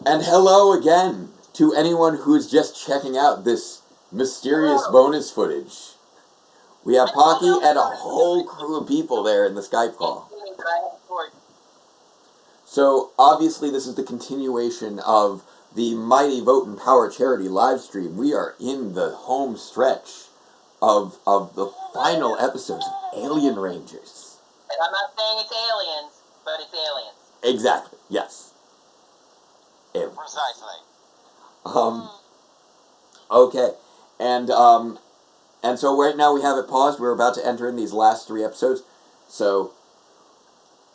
And hello again to anyone who's just checking out this mysterious bonus footage. We have Pocky and a whole crew of people there in the Skype call. So, obviously, this is the continuation of the Mighty Votin Power Charity live stream. We are in the home stretch of the final episodes of Alien Rangers. And I'm not saying it's aliens, but it's aliens. Exactly, yes. Aliens. Precisely. Okay. And so right now we have it paused. We're about to enter in these last 3 episodes. So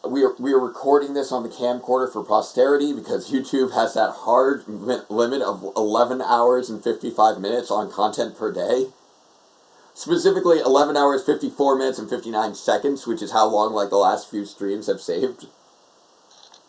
we are recording this on the camcorder for posterity because YouTube has that hard limit of 11 hours and 55 minutes on content per day. Specifically 11 hours, 54 minutes, and 59 seconds, which is how long like the last few streams have saved.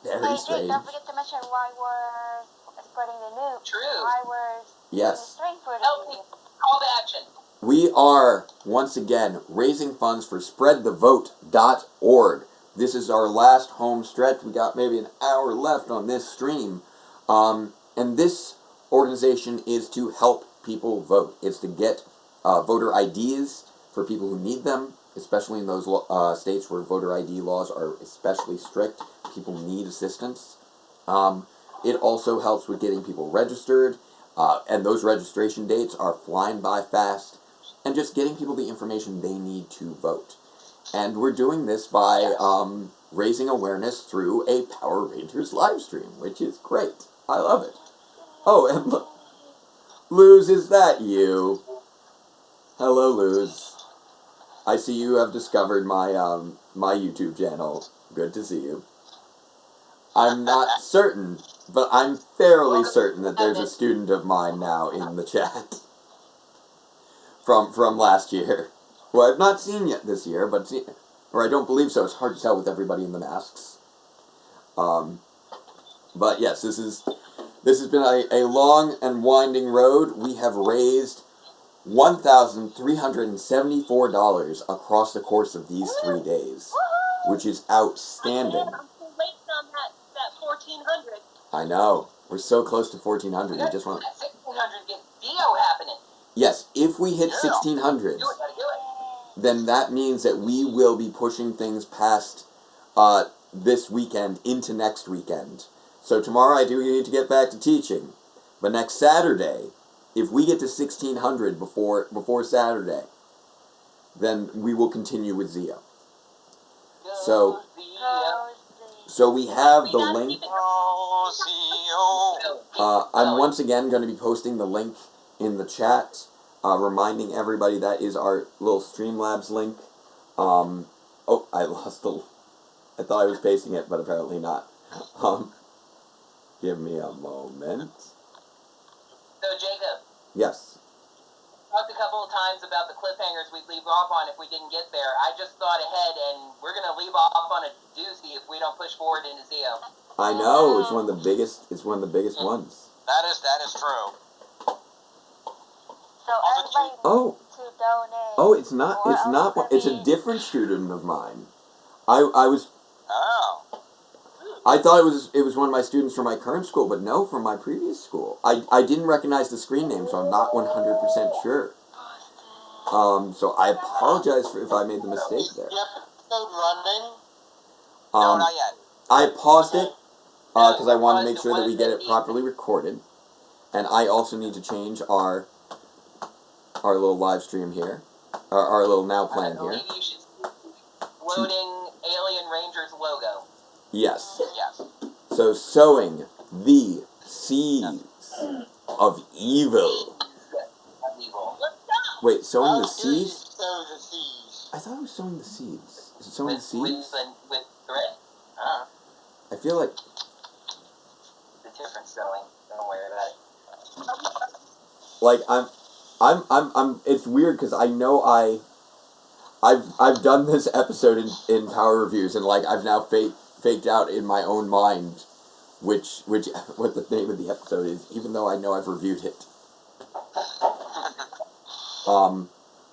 Very strange. Don't forget to mention why we're spreading the nuke. True. Why we're Yes. stream footage. Call to action. We are, once again, raising funds for spreadthevote.org. This is our last home stretch. We got maybe an hour left on this stream. And this organization is to help people vote. It's to get voter IDs for people who need them, especially in those states where voter ID laws are especially strict. People need assistance. It also helps with getting people registered, and those registration dates are flying by fast, and just getting people the information they need to vote. And we're doing this by raising awareness through a Power Rangers live stream, which is great. I love it. Oh, and look, Luz, is that you? Hello, Luz. I see you have discovered my my YouTube channel. Good to see you. I'm not certain, but I'm fairly certain that there's a student of mine now in the chat from last year, who I've not seen yet this year, but or I don't believe so. It's hard to tell with everybody in the masks. But yes, this has been a long and winding road. We have raised $1,374 across the course of these 3 days, which is outstanding. That 1,400. I know. We're so close to 1,400. We just want. 1,600 get Dio happening. Yes, if we hit 1,600, Do it. then that means that we will be pushing things past this weekend into next weekend. So tomorrow I do need to get back to teaching, but next Saturday, if we get to 1,600 before Saturday, then we will continue with Zio. So we have the link. I'm once again going to be posting the link in the chat, reminding everybody that is our little Streamlabs link. Oh, I lost I thought I was pasting it, but apparently not. Give me a moment. So, Jacob. Yes. Talked a couple of times about the cliffhangers we'd leave off on if we didn't get there. I just thought ahead, and we're going to leave off on a doozy if we don't push forward into Zio. I know, it's one of the biggest. It's one of the biggest ones. That is true. So everybody Oh. needs to donate. Oh, it's not. It's not. It's a different student of mine. I was. Oh. I thought it was one of my students from my current school, but no, from my previous school. I didn't recognize the screen name, so I'm not 100% sure. So I apologize if I made the mistake there. Yep. Running. No, not yet. I paused it because I wanted to make sure that we get it properly recorded, and I also need to change our little live stream here, our little now plan here. I believe you should loading Alien Rangers logo. Yes. Yes. So sowing the seeds of evil. Wait, sowing the seeds? Sow the seeds. I thought it was sowing the seeds. Is it sowing the seeds? With thread. I feel like The different sewing. Don't worry about it. like I'm it's weird because I know I've done this episode in Power Reviews, and like I've now faked out in my own mind what the name of the episode is, even though I know I've reviewed it.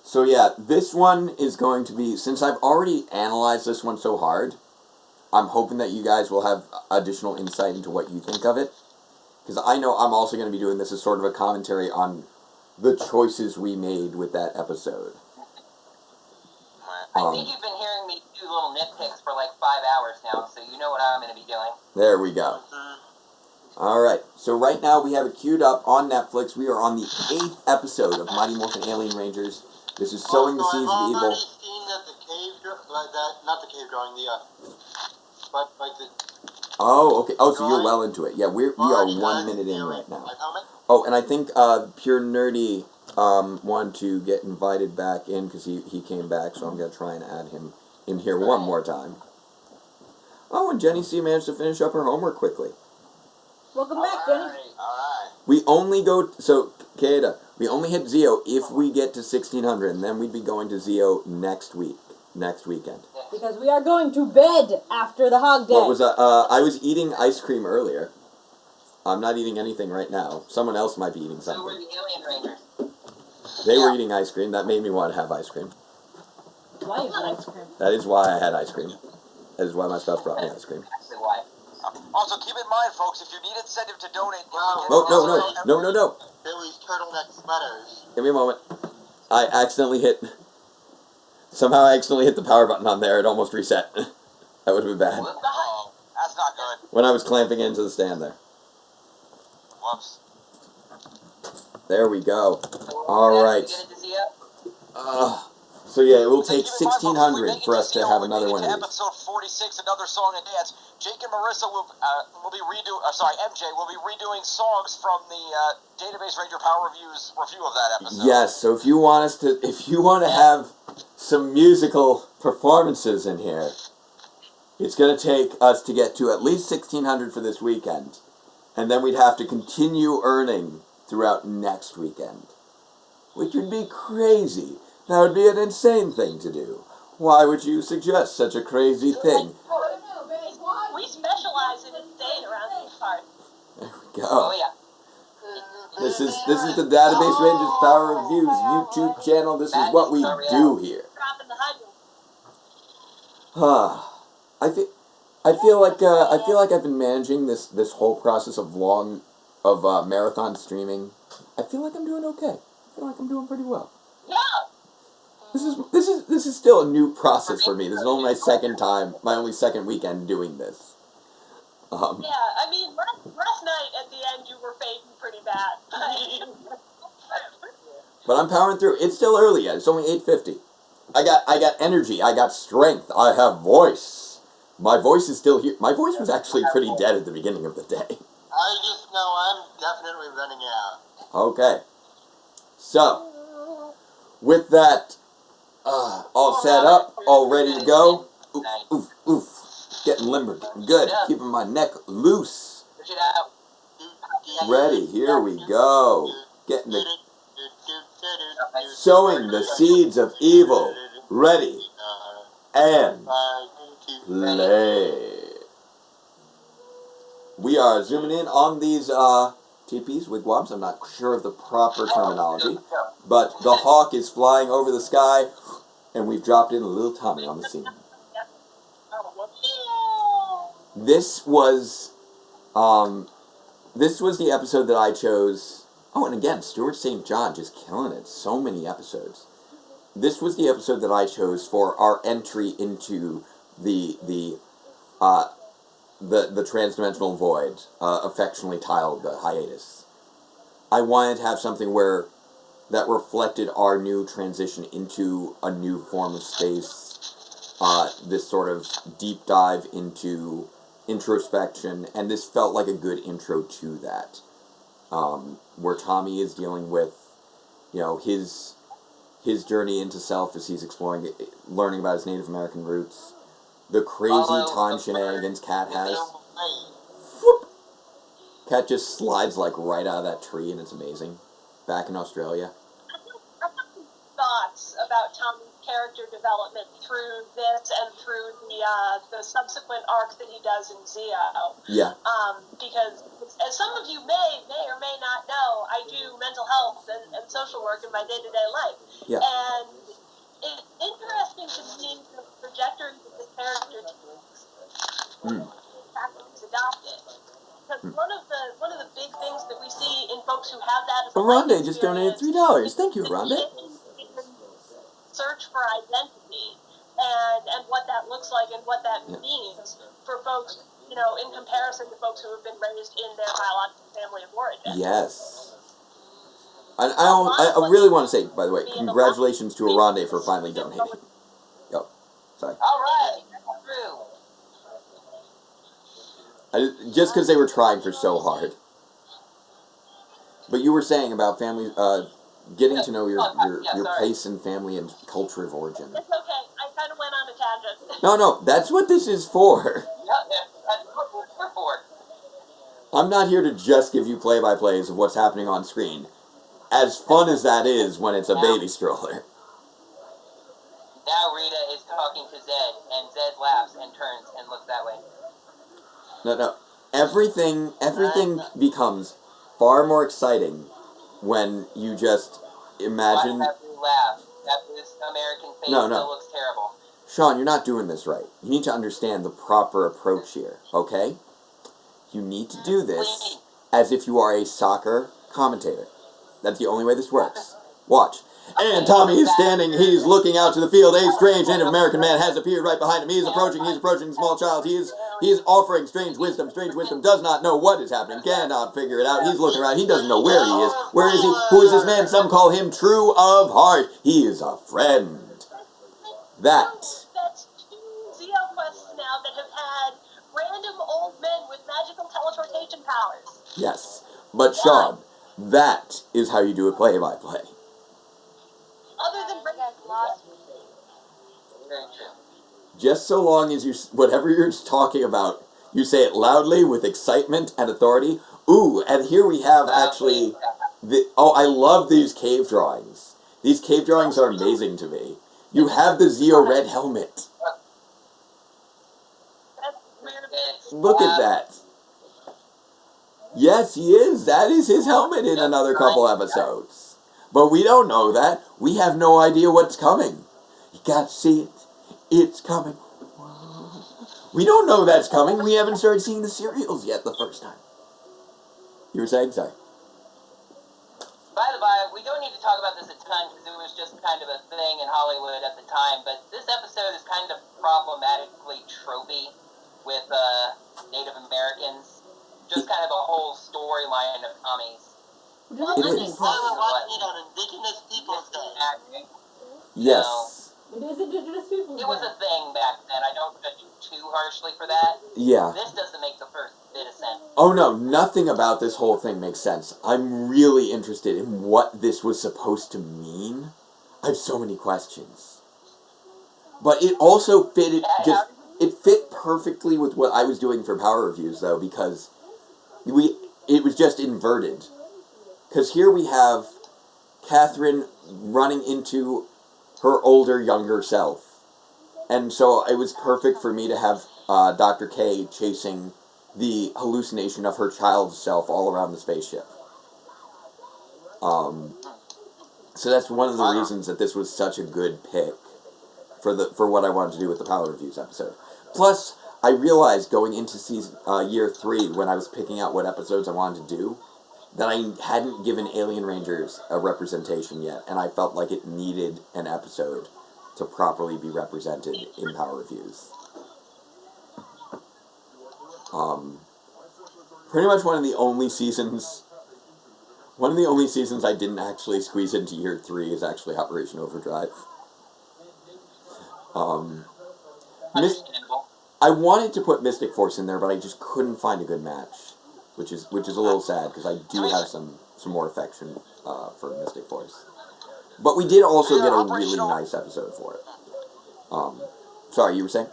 So yeah, this one is going to be, since I've already analyzed this one so hard, I'm hoping that you guys will have additional insight into what you think of it. because I know I'm also going to be doing this as sort of a commentary on the choices we made with that episode. I think you've been hearing me do little nitpicks for like 5 hours now, so you know what I'm going to be doing. There we go. Alright, so right now we have it queued up on Netflix. We are on the 8th episode of Mighty Morphin Alien Rangers. This is Sowing the Seeds of Evil. I've already seen that the cave, not the cave drawing, but like the... Oh, okay. Oh, so you're well into it. Yeah, we are 1 minute in right now. Oh, and I think Pure Nerdy wanted to get invited back in because he came back, so I'm going to try and add him in here one more time. Oh, and Jenny C managed to finish up her homework quickly. Welcome back, Jenny. Alright. We only go... So, Keita, we only hit Zeo if we get to 1600, and then we'd be going to Zeo next weekend. Because we are going to bed after the hog day. What was I was eating ice cream earlier. I'm not eating anything right now. Someone else might be eating So something. we're the Alien Rangers. They were eating ice cream. That made me want to have ice cream. Why is it ice cream? That is why I had ice cream. That is why my spouse brought me ice cream. Actually, why? Also, keep in mind, folks, if you need incentive to donate... No. Billy's turtleneck sweaters. Give me a moment. I accidentally hit... Somehow I accidentally hit the power button on there. It almost reset. That would have been bad. Oh, that's not good. When I was clamping into the stand there. Whoops. There we go. Alright. So yeah, it will take 1600 for us to have another one of these. Episode 46, another song and dance. Jake and Marissa will be MJ will be redoing songs from the Database Ranger Power Reviews review of that episode. Yes, so if you want to have some musical performances in here, it's going to take us to get to at least 1600 for this weekend, and then we'd have to continue earning throughout next weekend, which would be crazy. That would be an insane thing to do. Why would you suggest such a crazy thing? We specialize in insane around these parts. There we go. Oh, yeah. This is the Database Rangers Power Reviews YouTube channel. This is what we do here. Dropping the I feel like I've been managing this whole process of marathon streaming. I feel like I'm doing okay. I feel like I'm doing pretty well. Yeah. This is still a new process for me. This is only my only second weekend doing this. Yeah, I mean, last night at the end you were fading pretty bad. But I'm powering through. It's still early yet. It's only 8:50. I got energy. I got strength. I have voice. My voice is still here. My voice was actually pretty dead at the beginning of the day. I just know I'm definitely running out. Okay. So, with that all set up, all ready to go. Oof. Getting limber, getting good. Keeping my neck loose. Push it out. Ready. Here we go. Sowing the seeds of evil. Ready. And play. We are zooming in on these teepees, wigwams. I'm not sure of the proper terminology. But the hawk is flying over the sky, and we've dropped in a little Tommy on the scene. This was the episode that I chose. Oh, and again, Stuart St. John just killing it. So many episodes. This was the episode that I chose for our entry into the transdimensional void, affectionately titled the hiatus. I wanted to have something that reflected our new transition into a new form of space. This sort of deep dive into introspection, and this felt like a good intro to that. Where Tommy is dealing with, his journey into self as he's learning about his Native American roots. The crazy time shenanigans Cat has. Whoop! Cat just slides right out of that tree, and it's amazing. Back in Australia. Thoughts about Tommy's character development through this and through the subsequent arc that he does in Zeo. Yeah. Because, as some of you may or may not know, I do mental health and social work in my day-to-day life. Yeah. And it's interesting to see the trajectory that this character takes. The fact that he's adopted. because one of the big things that we see in folks who have that as a Aronde life just donated experience $3. Thank you, is Aronde. the search for identity and what that looks like and what that means for folks, you know, in comparison to folks who have been raised in their biological family of origin. Yes. And I really want to say, by the way, congratulations to Aronde for finally donating. Oh, sorry. All right, through. Just because they were trying for so hard. But you were saying about family, getting to know your place and family and culture of origin. It's okay. I kind of went on a tangent. No, that's what this is for. Yeah, that's what we're here for. I'm not here to just give you play-by-plays of what's happening on screen. As fun as that is when it's a baby stroller. Now Rita is talking to Zed, and Zed laughs and turns and looks that way. No. Everything becomes far more exciting when you just imagine... Why have you laugh? This American face still looks terrible. Sean, you're not doing this right. You need to understand the proper approach here, okay? You need to do this as if you are a soccer commentator. That's the only way this works. Watch. And Tommy is standing, he's looking out to the field. A strange Native American man has appeared right behind him. He is approaching a small child. He is offering strange wisdom. Strange wisdom does not know what is happening, cannot figure it out. He's looking around, he doesn't know where he is. Where is he? Who is this man? Some call him true of heart. He is a friend. That's two Zeo quests now that have had random old men with magical teleportation powers. Yes. But Sean, that is how you do a play-by-play. Other than bringing lost. Very true. Just so long as you, whatever you're talking about, you say it loudly with excitement and authority. Ooh, and here we have actually, I love these cave drawings. These cave drawings are amazing to me. You have the Zeo red helmet. Look at that. Yes, he is. That is his helmet in another couple episodes. But we don't know that. We have no idea what's coming. You got to see it. It's coming. We don't know that's coming. We haven't started seeing the serials yet the first time. You were saying? Sorry. By the by, we don't need to talk about this a ton because it was just kind of a thing in Hollywood at the time, but this episode is kind of problematically tropey with Native Americans. Just kind of a whole storyline of Tommies. It is. Why we're watching it on Indigenous Peoples Day. Yes. It is Indigenous Peoples Day. It was a thing back then. I don't judge you too harshly for that. Yeah. This doesn't make the first bit of sense. Oh no, nothing about this whole thing makes sense. I'm really interested in what this was supposed to mean. I have so many questions. But it also fit, it fit perfectly with what I was doing for Power Reviews, though, because it was just inverted. Because here we have Catherine running into her older, younger self. And so it was perfect for me to have Dr. K chasing the hallucination of her child's self all around the spaceship. So that's one of the reasons that this was such a good pick for what I wanted to do with the Power Reviews episode. Plus, I realized going into year 3, when I was picking out what episodes I wanted to do, that I hadn't given Alien Rangers a representation yet, and I felt like it needed an episode to properly be represented in Power Reviews. Pretty much one of the only seasons I didn't actually squeeze into year 3 is actually Operation Overdrive. I wanted to put Mystic Force in there, but I just couldn't find a good match, which is a little sad because I do have some more affection for Mystic Force. But we did also get a really nice episode for it. Sorry, you were saying? To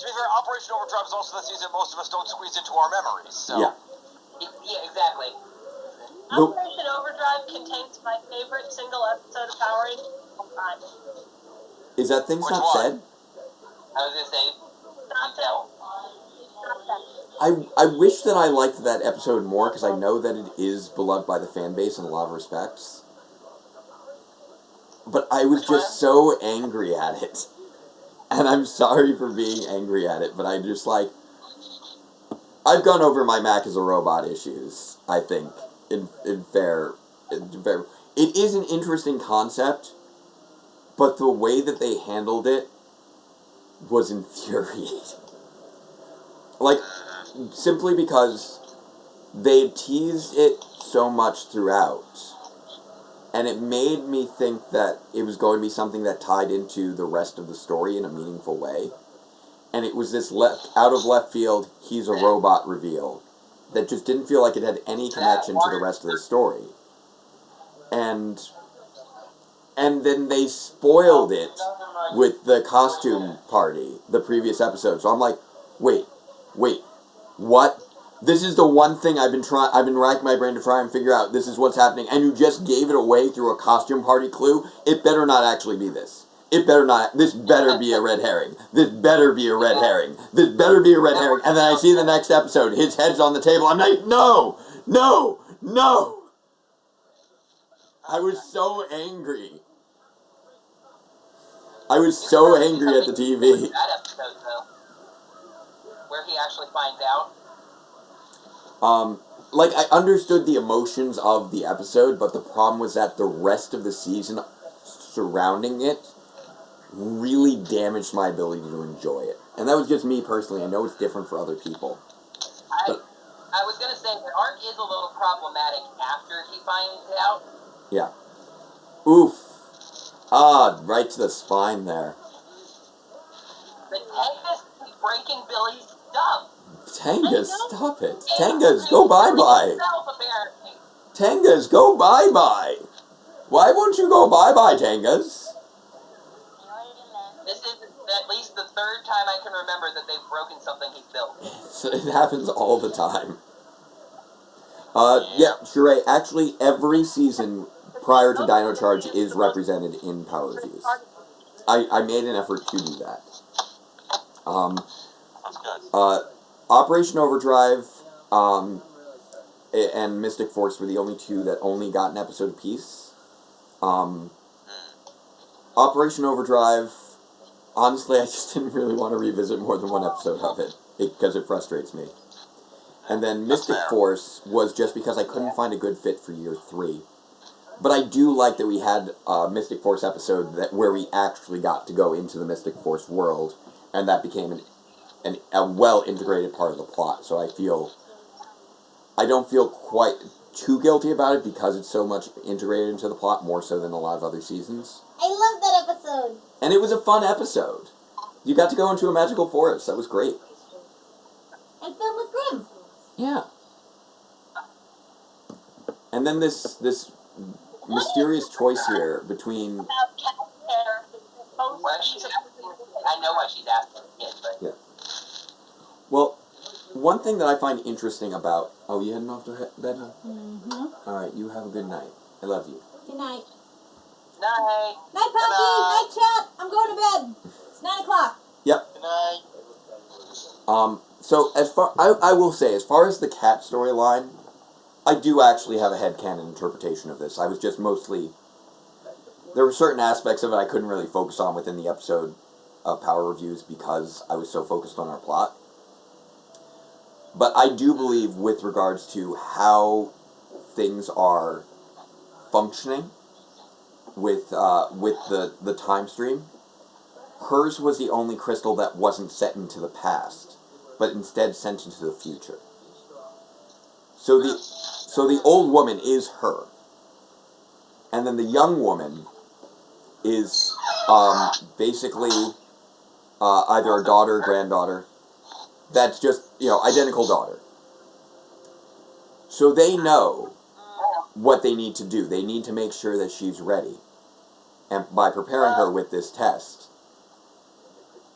be fair, Operation Overdrive is also the season most of us don't squeeze into our memories. So. Yeah. Yeah, exactly. Operation Overdrive contains my favorite single episode of Power Rangers of all time. Is that thing's Which not one? said? I was gonna say, Not no. that. I wish that I liked that episode more, because I know that it is beloved by the fan base in a lot of respects. But I was just so angry at it. And I'm sorry for being angry at it, but I I've gone over my Mac as a robot issues, I think, in fair... It is an interesting concept, but the way that they handled it was infuriating. Like, simply because they teased it so much throughout, and it made me think that it was going to be something that tied into the rest of the story in a meaningful way. And it was this out of left field, he's a robot reveal that just didn't feel like it had any connection to the rest of the story. And then they spoiled it with the costume party, the previous episode. So I'm like, wait, what? This is the one thing I've been racking my brain to try and figure out. This is what's happening, and you just gave it away through a costume party clue. It better not actually be this. It better not. This better be a red herring. This better be a red herring. This better be a red herring. And then I see the next episode. His head's on the table. I'm like, no. I was so angry. I was so angry at the TV. That episode, though, where he actually finds out. Like, I understood the emotions of the episode, but the problem was that the rest of the season surrounding it really damaged my ability to enjoy it. And that was just me personally. I know it's different for other people. I was going to say, the arc is a little problematic after he finds out. Yeah. Oof. Ah, right to the spine there. But Tenga's breaking Billy's stuff. Tenga, stop it. Tenga's, go bye-bye. Apparently. Tenga's, go bye-bye. Why won't you go bye-bye, Tenga's? This is at least the third time I can remember that they've broken something he's built. It happens all the time. Yeah, Sheree, actually every season prior to Dino Charge is represented in Power Reviews. I made an effort to do that. That's good. Operation Overdrive and Mystic Force were the only two that only got an episode apiece. Operation Overdrive, honestly, I just didn't really want to revisit more than one episode of it because it frustrates me. And then Mystic Force was just because I couldn't find a good fit for year 3. But I do like that we had a Mystic Force episode where we actually got to go into the Mystic Force world, and that became a well-integrated part of the plot. So I don't feel quite too guilty about it because it's so much integrated into the plot, more so than a lot of other seasons. I love that episode. And it was a fun episode. You got to go into a magical forest. That was great. And filled with Grimm. Yeah. And then this mysterious choice here between... Well, I know why she's asking it, but... Yeah. Well, one thing that I find interesting about... Oh, you heading off to bed, huh? Mm-hmm. Alright, you have a good night. I love you. Good night. Night. Night, Poppy. Night, chat. I'm going to bed. It's 9 o'clock. Yep. Good night. So, I will say, as far as the cat storyline, I do actually have a headcanon interpretation of this. I was just mostly... There were certain aspects of it I couldn't really focus on within the episode of Power Reviews because I was so focused on our plot. But I do believe, with regards to how things are functioning with the time stream, hers was the only crystal that wasn't set into the past, but instead sent into the future. So the old woman is her, and then the young woman is basically either a daughter or granddaughter. That's just, identical daughter. So they know what they need to do. They need to make sure that she's ready, and by preparing her with this test.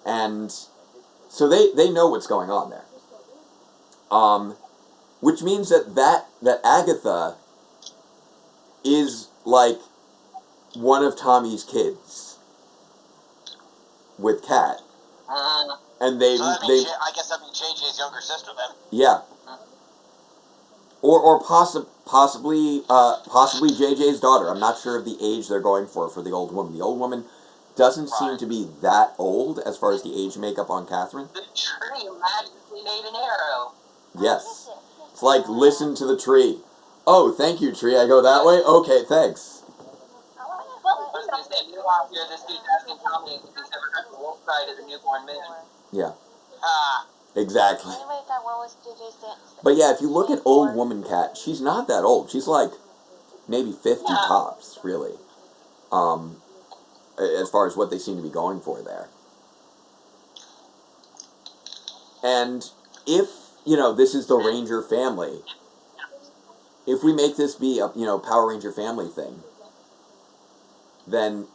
And so they know what's going on there. Which means that Agatha is like one of Tommy's kids with Kat. And I guess that'd be JJ's younger sister then. Yeah. Or possibly JJ's daughter. I'm not sure of the age they're going for the old woman. The old woman doesn't seem to be that old as far as the age makeup on Catherine. The tree magically made an arrow. Yes. It's like, listen to the tree. Oh, thank you, tree. I go that way? Okay, thanks. I was going to say, meanwhile here, this dude's asking Tommy if he's ever heard the wolf cry to the newborn moon. Yeah. Ah. Exactly. But yeah, if you look at old woman cat, she's not that old. She's like maybe 50 tops, really. As far as what they seem to be going for there. And if, this is the Ranger family, if we make this be a, Power Ranger family thing, then,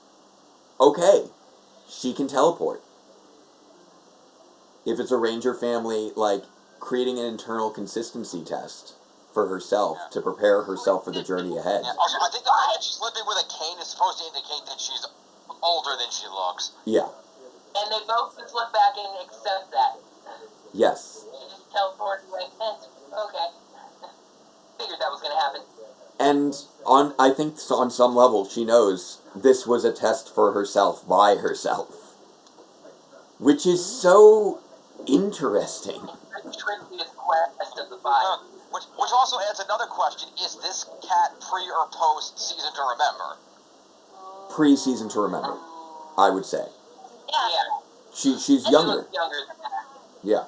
okay, she can teleport. If it's a Ranger family, like, creating an internal consistency test for herself to prepare herself for the journey ahead. Yeah. Also, I think the fact that she's living with a cane is supposed to indicate that she's older than she looks. Yeah. And they both just look back and accept that. Yes. She just teleported like, okay. Figured that was going to happen. And I think on some level she knows this was a test for herself by herself. Which is so interesting. The trickiest quest of the five. Which also adds another question. Is this cat pre or post Season to Remember? Pre-Season to Remember, I would say. Yeah. She's younger. Younger than that. Yeah.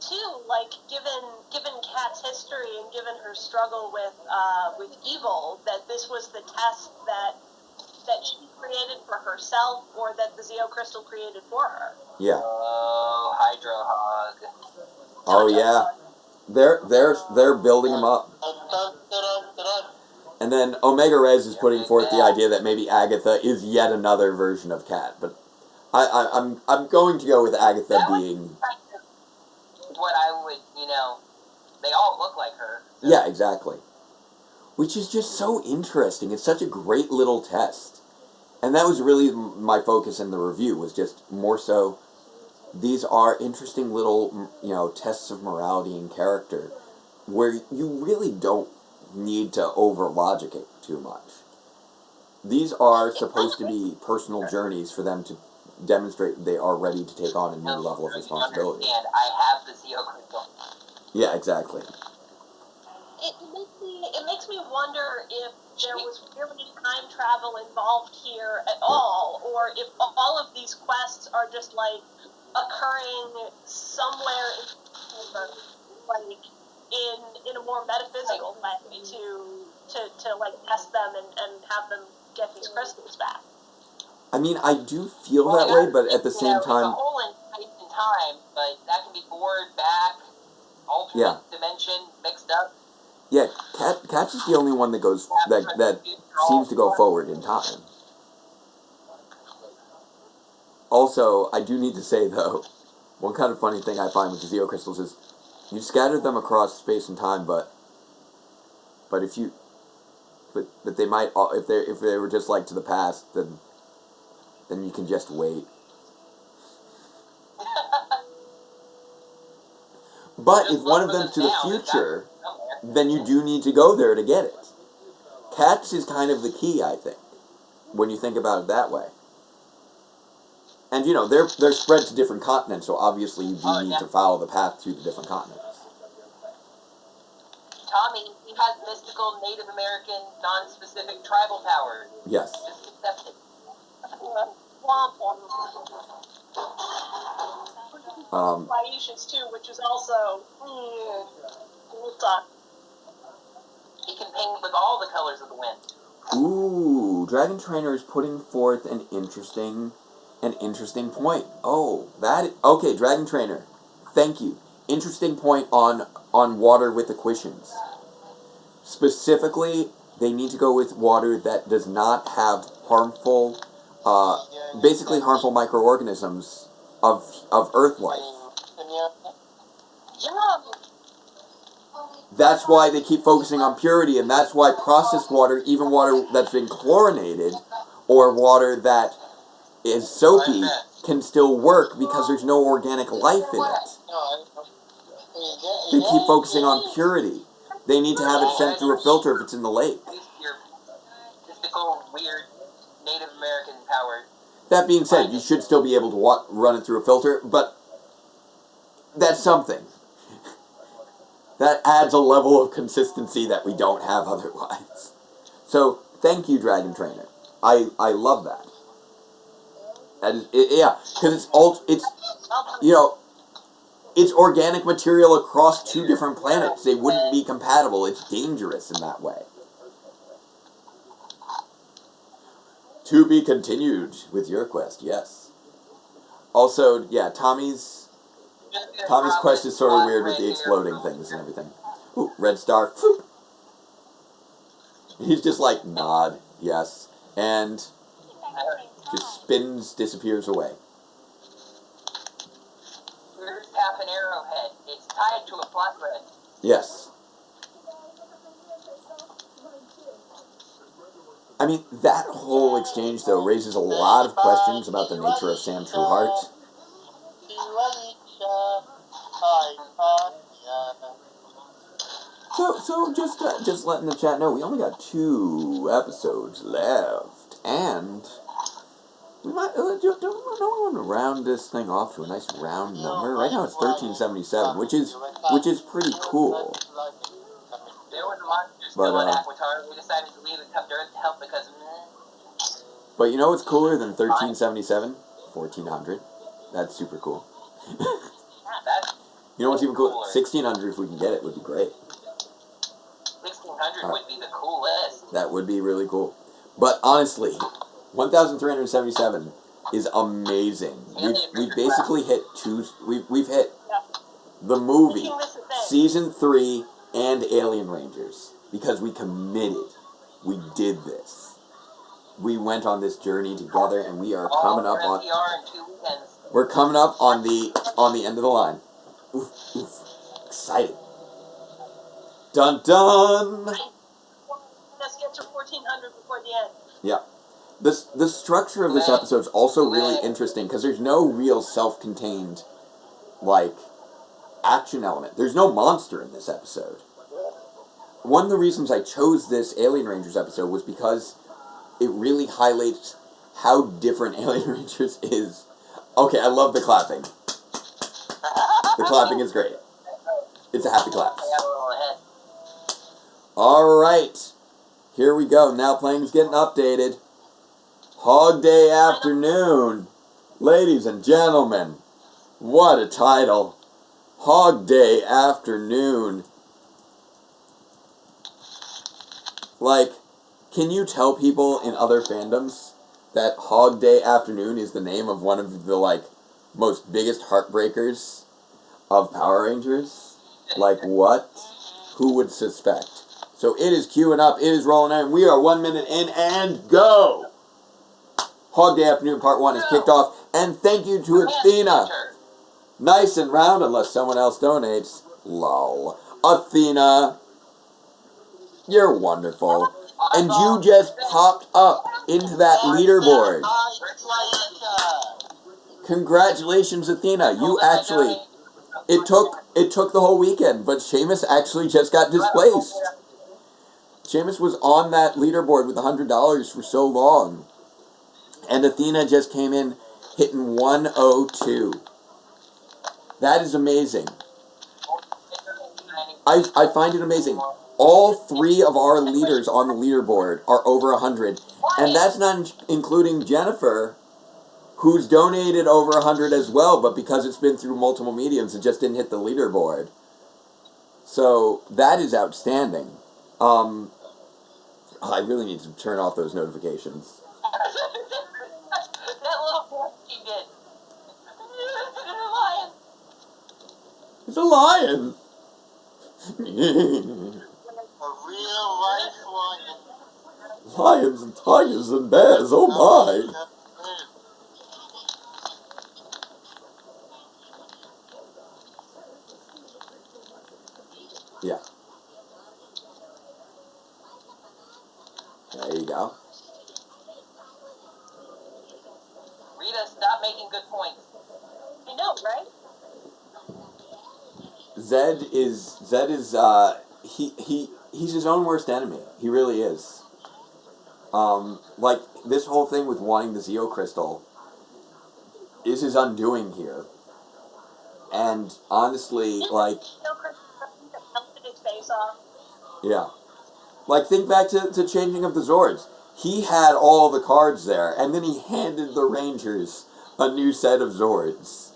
Too, like, given Kat's history and given her struggle with evil, that this was the test that she created for herself, or that the Zeo Crystal created for her. Yeah. Oh, Hydro Hog. Oh yeah. They're building him up. And then Omega Res is putting forth the idea that maybe Agatha is yet another version of Kat, but I'm going to go with Agatha being what I would, they all look like her. So. Yeah, exactly. Which is just so interesting. It's such a great little test. And that was really my focus in the review, was just more so, these are interesting little, tests of morality and character, where you really don't need to over-logic it too much. These are supposed to be personal journeys for them to demonstrate they are ready to take on a new level of responsibility. And I have the Zeo Crystal. Yeah, exactly. It makes me wonder if there was really time travel involved here at all, or if all of these quests are just like occurring somewhere in a more metaphysical way to like test them and have them get these crystals back. I mean, I do feel that way, but at the same time... It's a hole in space and time, but that can be forward, back, alternate dimension, mixed up. Yeah, Cat's is the only one that goes that seems to go forward in time. Also, I do need to say though, one kind of funny thing I find with the Zeo crystals is you scattered them across space and time, but they might, if they were just like to the past, then you can just wait. But if one of them's to the future, then you do need to go there to get it. Cats is kind of the key, I think, when you think about it that way. And, they're spread to different continents, so obviously you do need to follow the path to the different continents. Tommy, he has mystical Native American, non-specific tribal powers. Yes. Just accept it. Aisha's too, which is also He can paint with all the colors of the wind. Ooh, Dragon Trainer is putting forth an interesting point. Okay, Dragon Trainer, thank you. Interesting point on water with equations. Specifically, they need to go with water that does not have harmful, basically harmful microorganisms of Earth life. That's why they keep focusing on purity, and that's why processed water, even water that's been chlorinated, or water that is soapy, can still work because there's no organic life in it. They keep focusing on purity. They need to have it sent through a filter if it's in the lake. Your mystical, weird Native American powers. That being said, you should still be able to run it through a filter, but that's something. That adds a level of consistency that we don't have otherwise. So, thank you, Dragon Trainer. I love that. That is, yeah, because it's you know, it's organic material across 2 different planets. They wouldn't be compatible. It's dangerous in that way. To be continued with your quest, yes. Also, yeah, Tommy's quest is sort of weird with the exploding things and everything. Ooh, red star. Floop. He's just like, nod, yes. And just spins, disappears away. Here's half an arrowhead. It's tied to a flat thread. Yes. I mean, that whole exchange, though, raises a lot of questions about the nature of Sam Trueheart. So just letting the chat know, we only got 2 episodes left, and we might don't we want to round this thing off to a nice round number. Right now it's 1377, which is pretty cool. There was a monster But, still on Aquitar. We decided to leave and come to Earth to help because. But you know what's cooler than 1377? 1400. That's super cool. You know what's even cooler? 1600, if we can get it, would be great. 1600 would be the coolest. That would be really cool. But honestly, 1377 is amazing. We've basically hit 2. We've hit the movie, season 3, and Alien Rangers, because we committed. We did this. We went on this journey together, and we are coming up on. We're coming up on the end of the line. Oof, oof. Excited. Dun dun. Let's get to 1400 before the end. Yeah. The structure of this episode is also really interesting because there's no real self-contained, like, action element. There's no monster in this episode. One of the reasons I chose this Alien Rangers episode was because it really highlights how different Alien Rangers is. Okay, I love the clapping. The clapping is great. It's a happy clap. Alright. Here we go. Now playing's getting updated. Hog Day Afternoon. Ladies and gentlemen, what a title. Hog Day Afternoon. Like, can you tell people in other fandoms that Hog Day Afternoon is the name of one of the, like, most biggest heartbreakers of Power Rangers? Like, what? Who would suspect? So it is queuing up, it is rolling in, we are 1 minute in, and go! Hog Day Afternoon Part 1 is kicked off, and thank you to Athena! Nice and round, unless someone else donates. Lol. Athena, you're wonderful. And you just popped up into that leaderboard. Congratulations, Athena. You actually... It took the whole weekend, but Seamus actually just got displaced. Seamus was on that leaderboard with $100 for so long. And Athena just came in hitting 102. That is amazing. I find it amazing. All 3 of our leaders on the leaderboard are over 100. And that's not including Jennifer, who's donated over 100 as well, but because it's been through multiple mediums, it just didn't hit the leaderboard. So, that is outstanding. I really need to turn off those notifications. That little boy she did. It's a lion! A real life lion. Lions and tigers and bears, oh my! Yeah. There you go. Rita, stop making good points. I know, right? Zed is he's his own worst enemy. He really is. Like this whole thing with wanting the Zeo crystal is his undoing here. And honestly, like, Melted his face off. yeah. Like, think back to Changing of the Zords. He had all the cards there, and then he handed the Rangers a new set of Zords.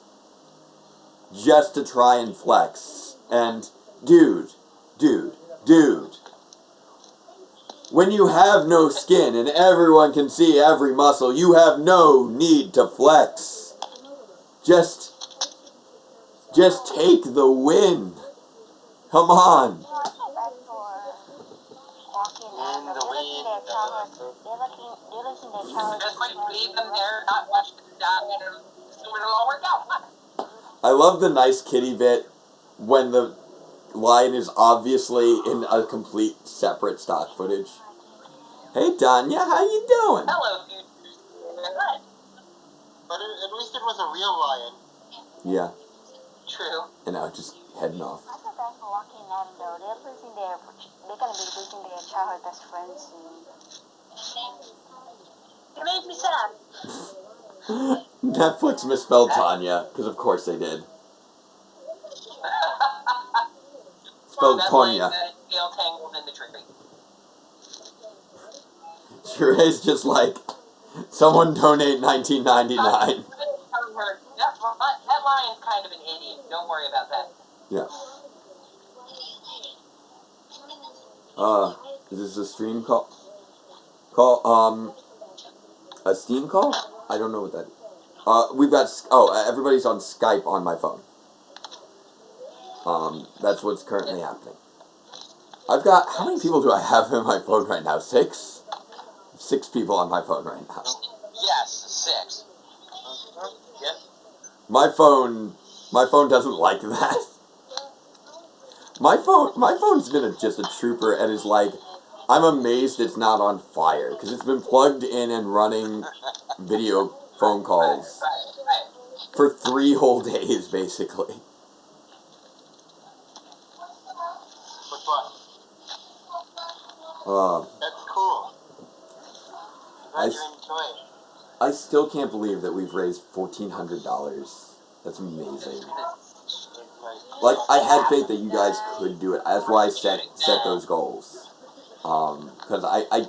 Just to try and flex. And, dude. When you have no skin and everyone can see every muscle, you have no need to flex. Just take the win. Come on. In the wind. Just like leave them there, not watch them die, and see when it'll all work out. I love the nice kitty bit when the lion is obviously in a complete separate stock footage. Hey, Tanya, how you doing? Hello, dude. Good. But at least it was a real lion. Yeah, True. and now just heading off. I feel bad for Rocky and Adam though. They're gonna be losing their childhood best friends soon. It made me sad. Netflix misspelled Tanya, because of course they did. Spelled That Tonya. line that tail tangled in the tree. Sure is just like, someone donate $19.99. That lion's kind of an idiot. Don't worry about that. Yeah. Is this a stream call? A Steam call? I don't know what that is. We've got, everybody's on Skype on my phone. That's what's currently happening. I've got, how many people do I have in my phone right now? 6? 6 people on my phone right now. Yes, 6. Yes. My phone doesn't like that. My phone's been just a trooper and is like, I'm amazed it's not on fire, because it's been plugged in and running video phone calls Right. for 3 whole days, basically. But what? That's cool. Glad you enjoy it. I still can't believe that we've raised $1,400. That's amazing. Like, I had faith that you guys could do it. That's why I set those goals. Because I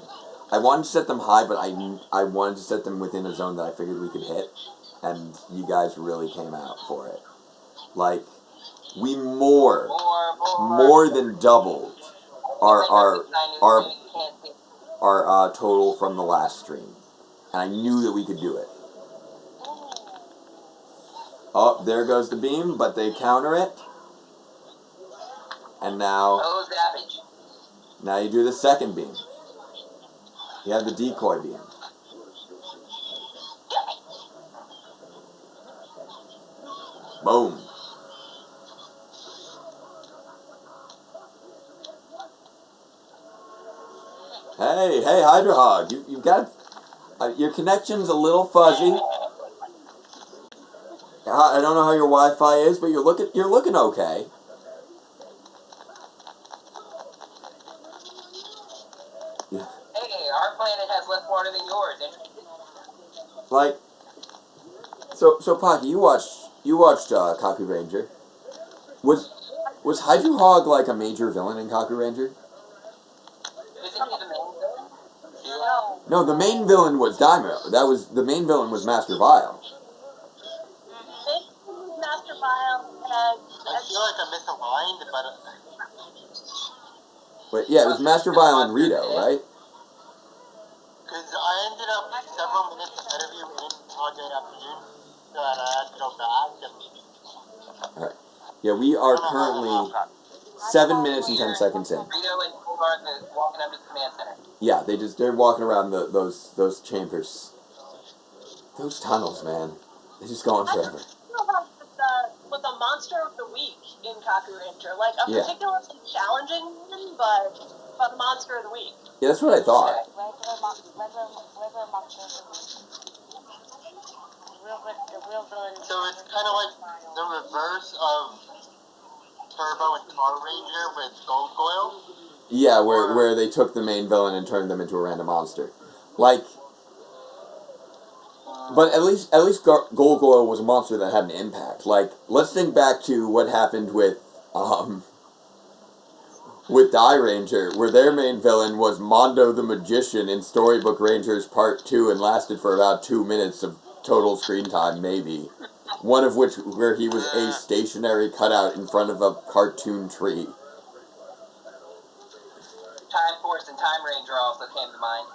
wanted to set them high, but I wanted to set them within a zone that I figured we could hit. And you guys really came out for it. Like, we more than doubled our total from the last stream. And I knew that we could do it. Oh, there goes the beam, but they counter it. And now you do the second beam. You have the decoy beam. Boom. Hey, Hydra Hog, you've got your connection's a little fuzzy. I don't know how your Wi-Fi is, but you're looking okay. Yeah. Hey, our planet has less water than yours. Like, so Pocky, you watched Kaku Ranger. Was Hydra Hog like a major villain in Kaku Ranger? Isn't he the main villain? No, the main villain was Daimyo. The main villain was Master Vile. Master Vile and I feel like I'm misaligned, but Wait, yeah, it was Master Vile and Rito, right? because I ended up several minutes ahead of you in Holiday Afternoon, so I had to go back and. Alright. Yeah, we are currently 7 minutes and 10 seconds in. Rito and Bulwark is walking up to the command center. Yeah, they're walking around those chambers. Those tunnels, man. They're just going forever. with the monster of the week in Kaku Ranger, like a Yeah. particularly challenging one, but the monster of the week. Yeah, that's what I thought. Regular monster. The real villain. So it's kind of like the reverse of Turbo and Car Ranger with Gold Coil. Yeah, where they took the main villain and turned them into a random monster. Like, But at least Golgoyle was a monster that had an impact. Like, let's think back to what happened with Die Ranger, where their main villain was Mondo the Magician in Storybook Rangers Part 2 and lasted for about 2 minutes of total screen time, maybe. One of which where he was a stationary cutout in front of a cartoon tree. Time Force and Time Ranger also came to mind.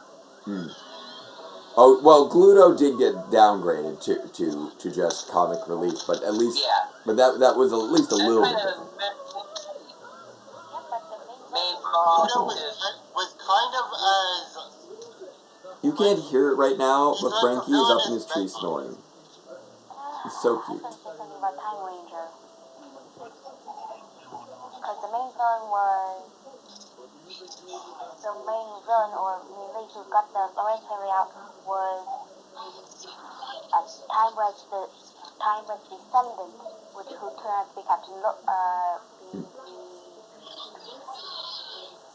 Oh, well, Gluto did get downgraded to just comic relief, but at least, but that was at least a little bit different. Pluto was kind of as... You can't hear it right now, but Frankie is up in his tree snoring. He's so cute. I'm going to say something about Time Ranger. Because the main villain was... The main villain, or mainly who got the hereditary out, was Time Red's descendant, who turned out to be Captain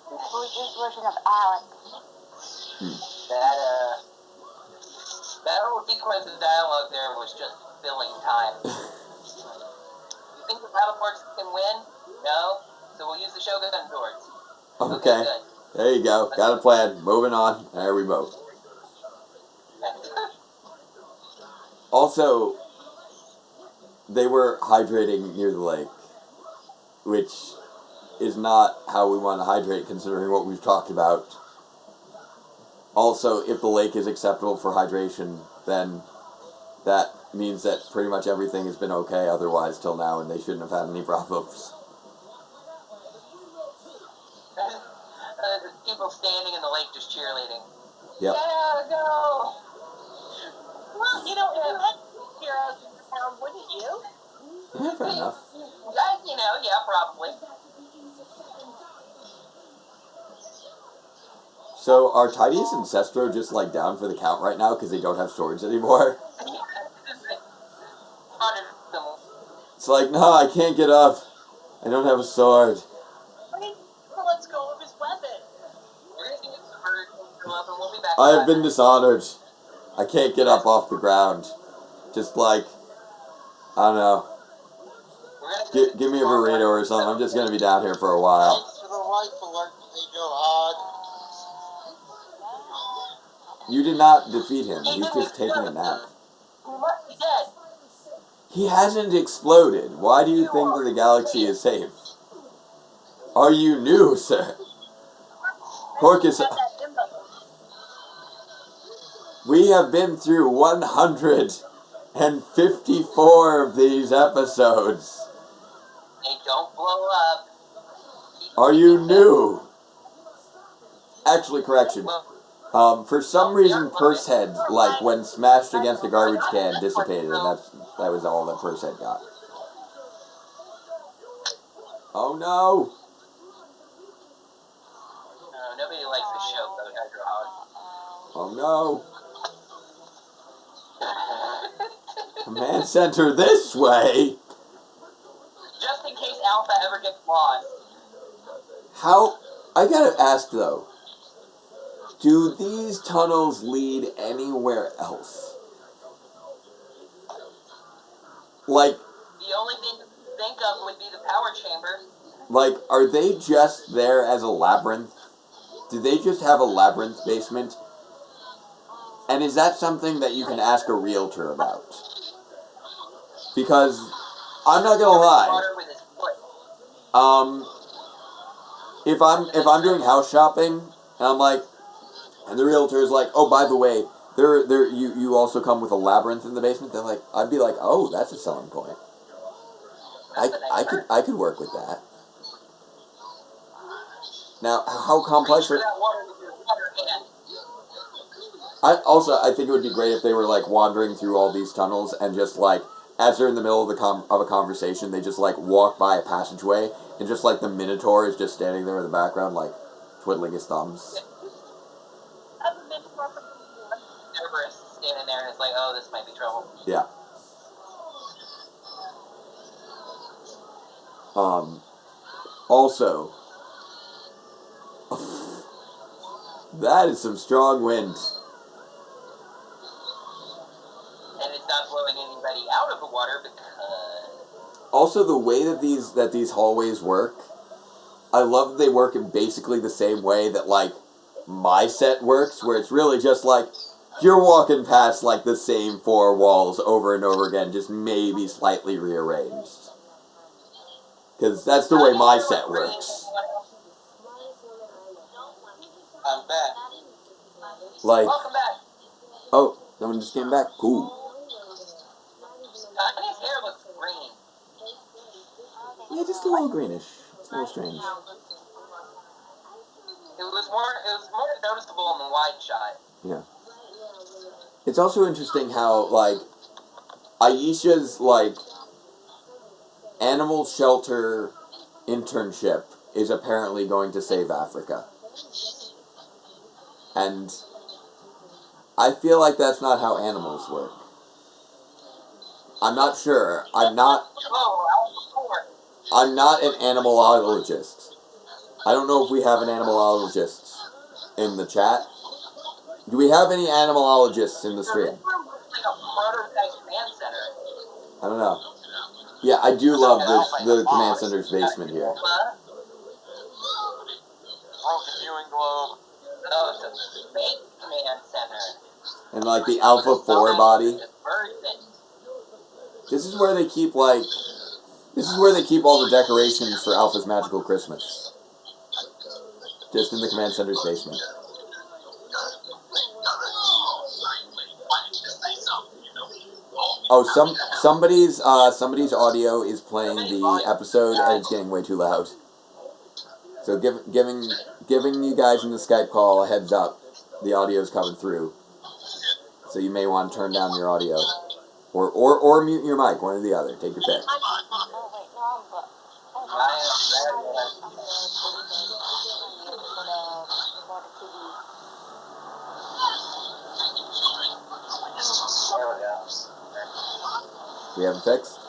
this version of Alex. That whole sequence of dialogue there was just filling time. You think the Battle Force can win? No? So we'll use the Shogun Swords. Okay. Good. There you go. Got a plan. Moving on. There we go. Also, they were hydrating near the lake, which is not how we want to hydrate considering what we've talked about. Also, if the lake is acceptable for hydration, then that means that pretty much everything has been okay otherwise till now, and they shouldn't have had any problems. The people standing in the lake just cheerleading. Yep. Yeah, go! Well, you know, if you had heroes in town, wouldn't you? Yeah, fair enough. Yeah, probably. So, are Tidius and Sestro just, like, down for the count right now because they don't have swords anymore? It's like, no, I can't get up. I don't have a sword. Let's go with his weapon. I have been dishonored. I can't get up off the ground. Just like, I don't know. Give me a burrito or something. I'm just going to be down here for a while. Thanks for the rifle alert, Pedro Hog. You did not defeat him. He's just taking a nap. He must be dead. He hasn't exploded. Why do you think that the galaxy is safe? Are you new, sir? Porcus... We have been through 154 of these episodes. They don't blow up. Are you new? Actually, correction. For some reason, Pursehead, like, when smashed against a garbage can, dissipated, and that was all that Pursehead got. Oh no! Nobody likes the show, though, Hydro Hog. Oh no! Command center this way! Just in case Alpha ever gets lost. How... I gotta ask, though. Do these tunnels lead anywhere else? Like... The only thing to think of would be the power chamber. Like, are they just there as a labyrinth? Do they just have a labyrinth basement? And is that something that you can ask a realtor about? Because, I'm not gonna lie, if I'm doing house shopping, and I'm like, and the realtor is like, oh, by the way, you also come with a labyrinth in the basement, they're like, I'd be like, oh, that's a selling point. I could work with that. Now, how complex are... I think it would be great if they were, like, wandering through all these tunnels and just, like, as they're in the middle of a conversation, they just, like, walk by a passageway, and just, like, the Minotaur is just standing there in the background, like, twiddling his thumbs. Cerberus standing there, and it's like, oh, this might be trouble. Yeah. Also... that is some strong wind. also the way that these hallways work. I love that they work in basically the same way that like my set works, where it's really just like you're walking past like the same 4 walls over and over again, just maybe slightly rearranged. Because that's the way my set works. I'm back. Like, Welcome back. oh, someone just came back. Cool. His hair looks green. Yeah, just a little greenish. It's a little strange. It was more noticeable in the wide shot. Yeah. It's also interesting how, like, Aisha's, like, animal shelter internship is apparently going to save Africa. And I feel like that's not how animals work. I'm not sure. I'm not an animalologist. I don't know if we have an animalologist in the chat. Do we have any animalologists in the stream? Like a prototype command center. I don't know. Yeah, I do love the command center's basement here. Broken viewing globe. Oh, it's a fake command center. And like the Alpha 4 body. This is where they keep all the decorations for Alpha's Magical Christmas. Just in the command center's basement. Oh, somebody's audio is playing the episode and it's getting way too loud. So giving you guys in the Skype call a heads up, the audio's coming through. So you may want to turn down your audio. Or mute your mic, one or the other. Take your pick. We have it fixed?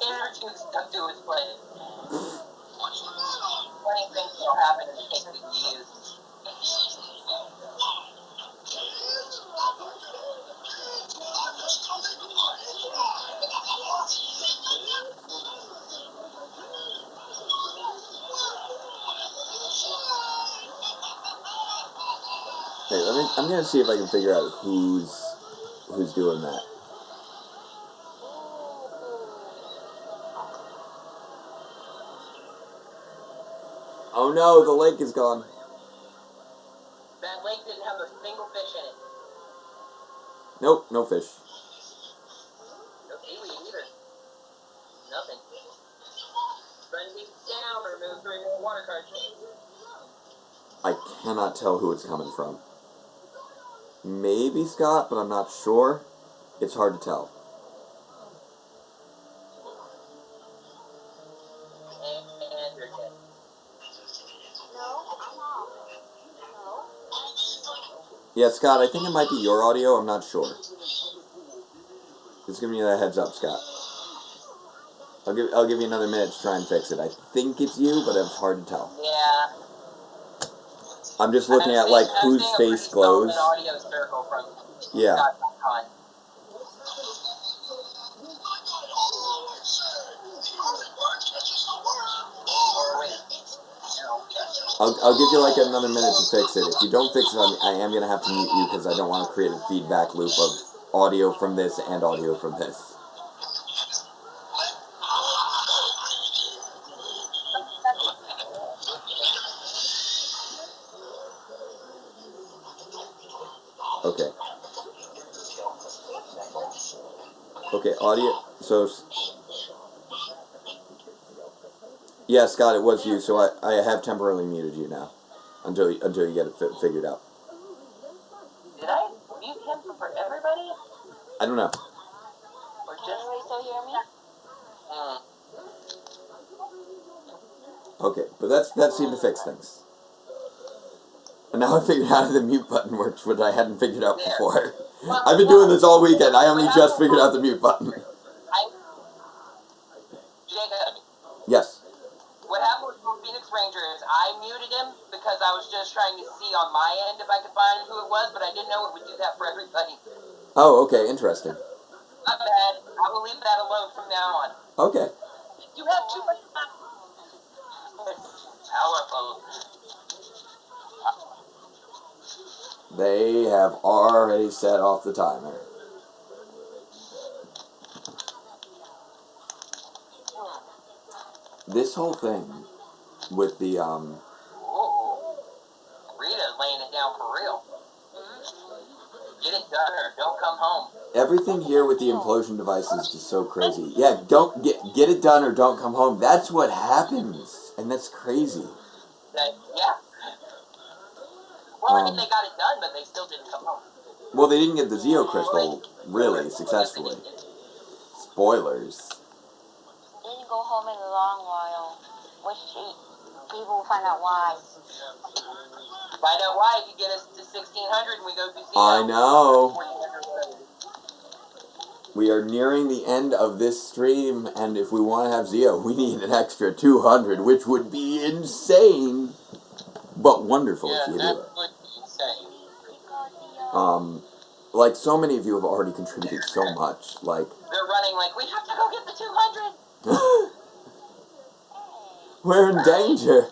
Energy stuck to his plate. Funny things will happen if it takes the keys. Hey, I'm gonna see if I can figure out who's doing that. Oh no, the lake is gone. That lake didn't have a single fish in it. Nope, no fish. No seaweed either. Nothing. Run these down or move through your water card. I cannot tell who it's coming from. Maybe Scott, but I'm not sure. It's hard to tell. And they're dead. Yeah, Scott, I think it might be your audio. I'm not sure. Just giving you that heads up, Scott. I'll give you another minute to try and fix it. I think it's you, but it's hard to tell. Yeah. I'm just looking at like whose face glows. Yeah. I'll give you like another minute to fix it. If you don't fix it, I am going to have to mute you because I don't want to create a feedback loop of audio from this and audio from this. Okay. Okay, audio. So, yeah, Scott, it was you. So I have temporarily muted you now until you get it figured out. Did I mute him for everybody? I don't know. Or just still hear me? Okay, but that seemed to fix things. And now I figured out how the mute button works, which I hadn't figured out before. I've been doing this all weekend. I only just figured out the mute button. Jacob. Yes. What happened with Phoenix Ranger is I muted him because I was just trying to see on my end if I could find who it was, but I didn't know it would do that for everybody. Oh, okay, interesting. My bad. I will leave that alone from now on. Okay. You have too much time. Powerful. They have already set off the timer. This whole thing with the Whoa. Rita's laying it down for real. Get it done or don't come home. everything here with the implosion device is just so crazy. Yeah, don't get it done or don't come home. That's what happens, and that's crazy. Yeah. Well, I mean, they got it done, but they still didn't come home. Well, they didn't get the Zeo crystal really successfully. Spoilers. Didn't go home in a long while. Which people find out why. Find out why if you get us to 1600 and we go to Zeo. I know. We are nearing the end of this stream, and if we want to have Zeo, we need an extra 200, which would be insane, but wonderful if you do it. Would be insane. Like, so many of you have already contributed so much, like... They're running like, we have to go get the 200! We're in danger.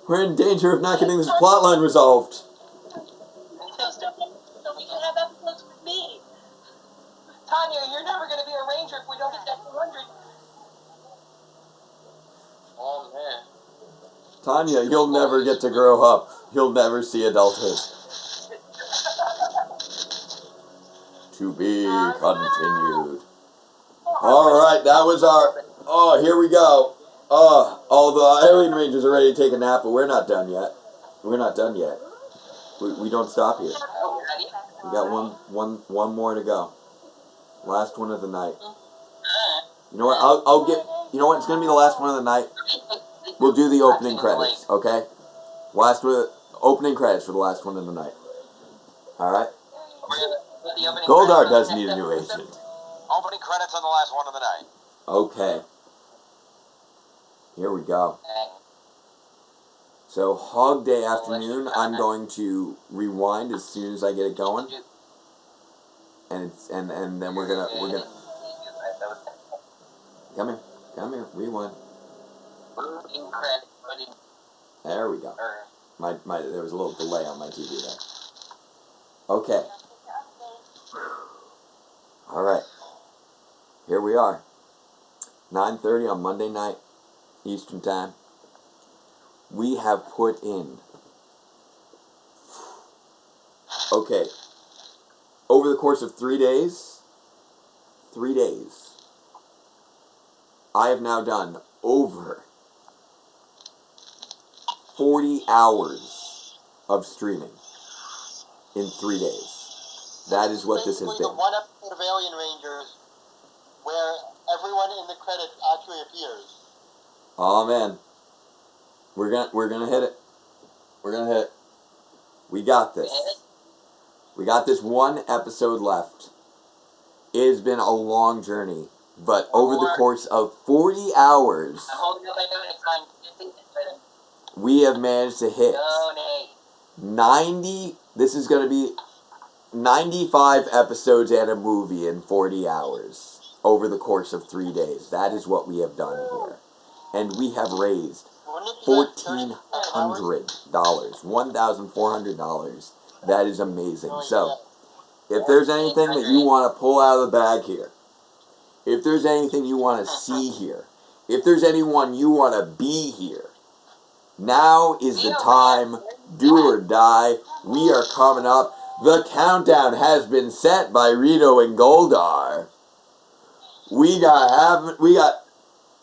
We're in danger of not getting this plotline resolved. So we can have episodes with me. Tanya, you're never going to be a ranger if we don't get that 200. Oh, man. Tanya, you'll never get to grow up. You'll never see adulthood. To be continued. Alright, that was our... Oh, here we go. All the alien rangers are ready to take a nap, but we're not done yet. We're not done yet. We don't stop here. We got one more to go. Last one of the night. You know what? I'll get... You know what? It's going to be the last one of the night. We'll do the opening credits, okay? Last one, opening credits for the last one of the night. Alright? Goldar does need a new agent. Opening credits on the last one of the night. Okay. Here we go. So, Hog Day afternoon, I'm going to rewind as soon as I get it going. And then we're gonna come here, rewind. There we go. There was a little delay on my TV there. Okay. All right. Here we are. 9:30 on Monday night, Eastern Time. We have put in. Okay. Over the course of 3 days, I have now done over 40 hours of streaming in 3 days. That is what this has Basically been. the one episode of Alien Rangers where everyone in the credits actually appears. Oh man, we're gonna hit it. We're gonna hit it. We got this. We got this one episode left. It has been a long journey, but over the course of 40 hours, we have managed to hit 90. This is going to be 95 episodes and a movie in 40 hours over the course of 3 days. That is what we have done here. And we have raised $1,400. $1,400. That is amazing. So, if there's anything that you want to pull out of the bag here, if there's anything you want to see here, if there's anyone you want to be here, now is the time. Do or die. We are coming up. The countdown has been set by Rito and Goldar. We got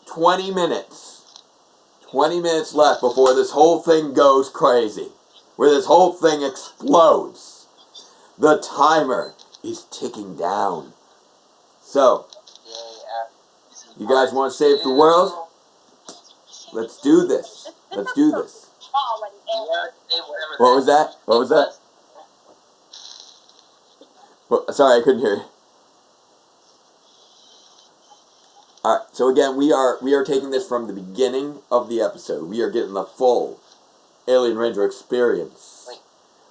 20 minutes. 20 minutes left before this whole thing goes crazy. Where this whole thing explodes. The timer is ticking down. So, you guys want to save the world? Let's do this. Let's do this. What was that? What was that? Well, sorry, I couldn't hear you. Alright, so again, we are taking this from the beginning of the episode. We are getting the full Alien Ranger experience.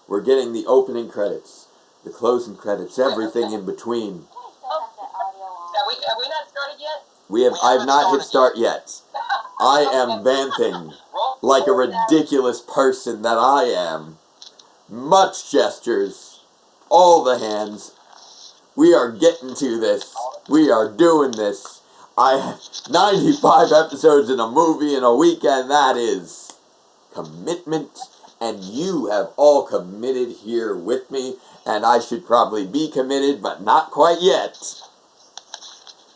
We're getting the opening credits, the closing credits, everything in between. I've not hit start yet. I am vamping like a ridiculous person that I am. Much gestures. All the hands. We are getting to this. We are doing this. 95 episodes in a movie in a weekend, that is commitment. And you have all committed here with me. And I should probably be committed, but not quite yet.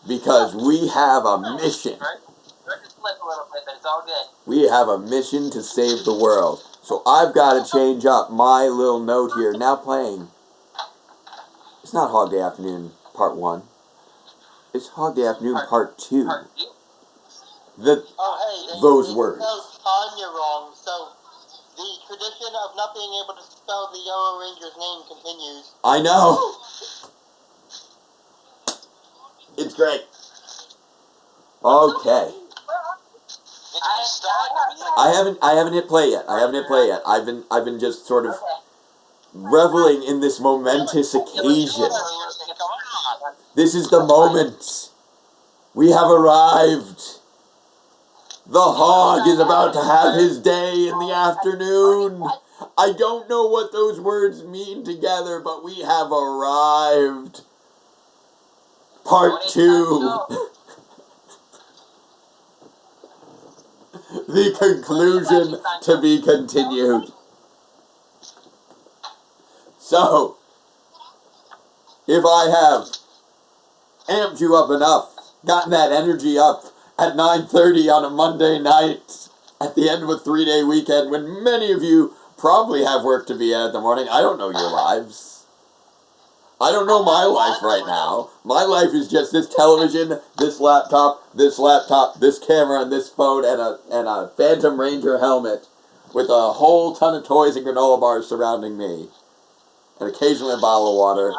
Because we have a mission. Flip a little bit, but it's all good. We have a mission to save the world. So I've got to change up my little note here. Now playing. It's not Hog Day Afternoon Part 1. It's Hog Day Afternoon Part 2. Those words. Tanya wrong, so the tradition of not being able to spell the Yellow Ranger's name continues. I know. It's great. Okay. I haven't hit play yet. I've been just sort of reveling in this momentous occasion. This is the moment. We have arrived. The hog is about to have his day in the afternoon. I don't know what those words mean together, but we have arrived. Part 2. The conclusion to be continued. So, if I have amped you up enough, gotten that energy up at 9:30 on a Monday night, at the end of a 3-day weekend, when many of you probably have work to be at in the morning, I don't know your lives. I don't know my life right now. My life is just this television, this laptop, this camera, and this phone, and a Phantom Ranger helmet with a whole ton of toys and granola bars surrounding me. And occasionally a bottle of water.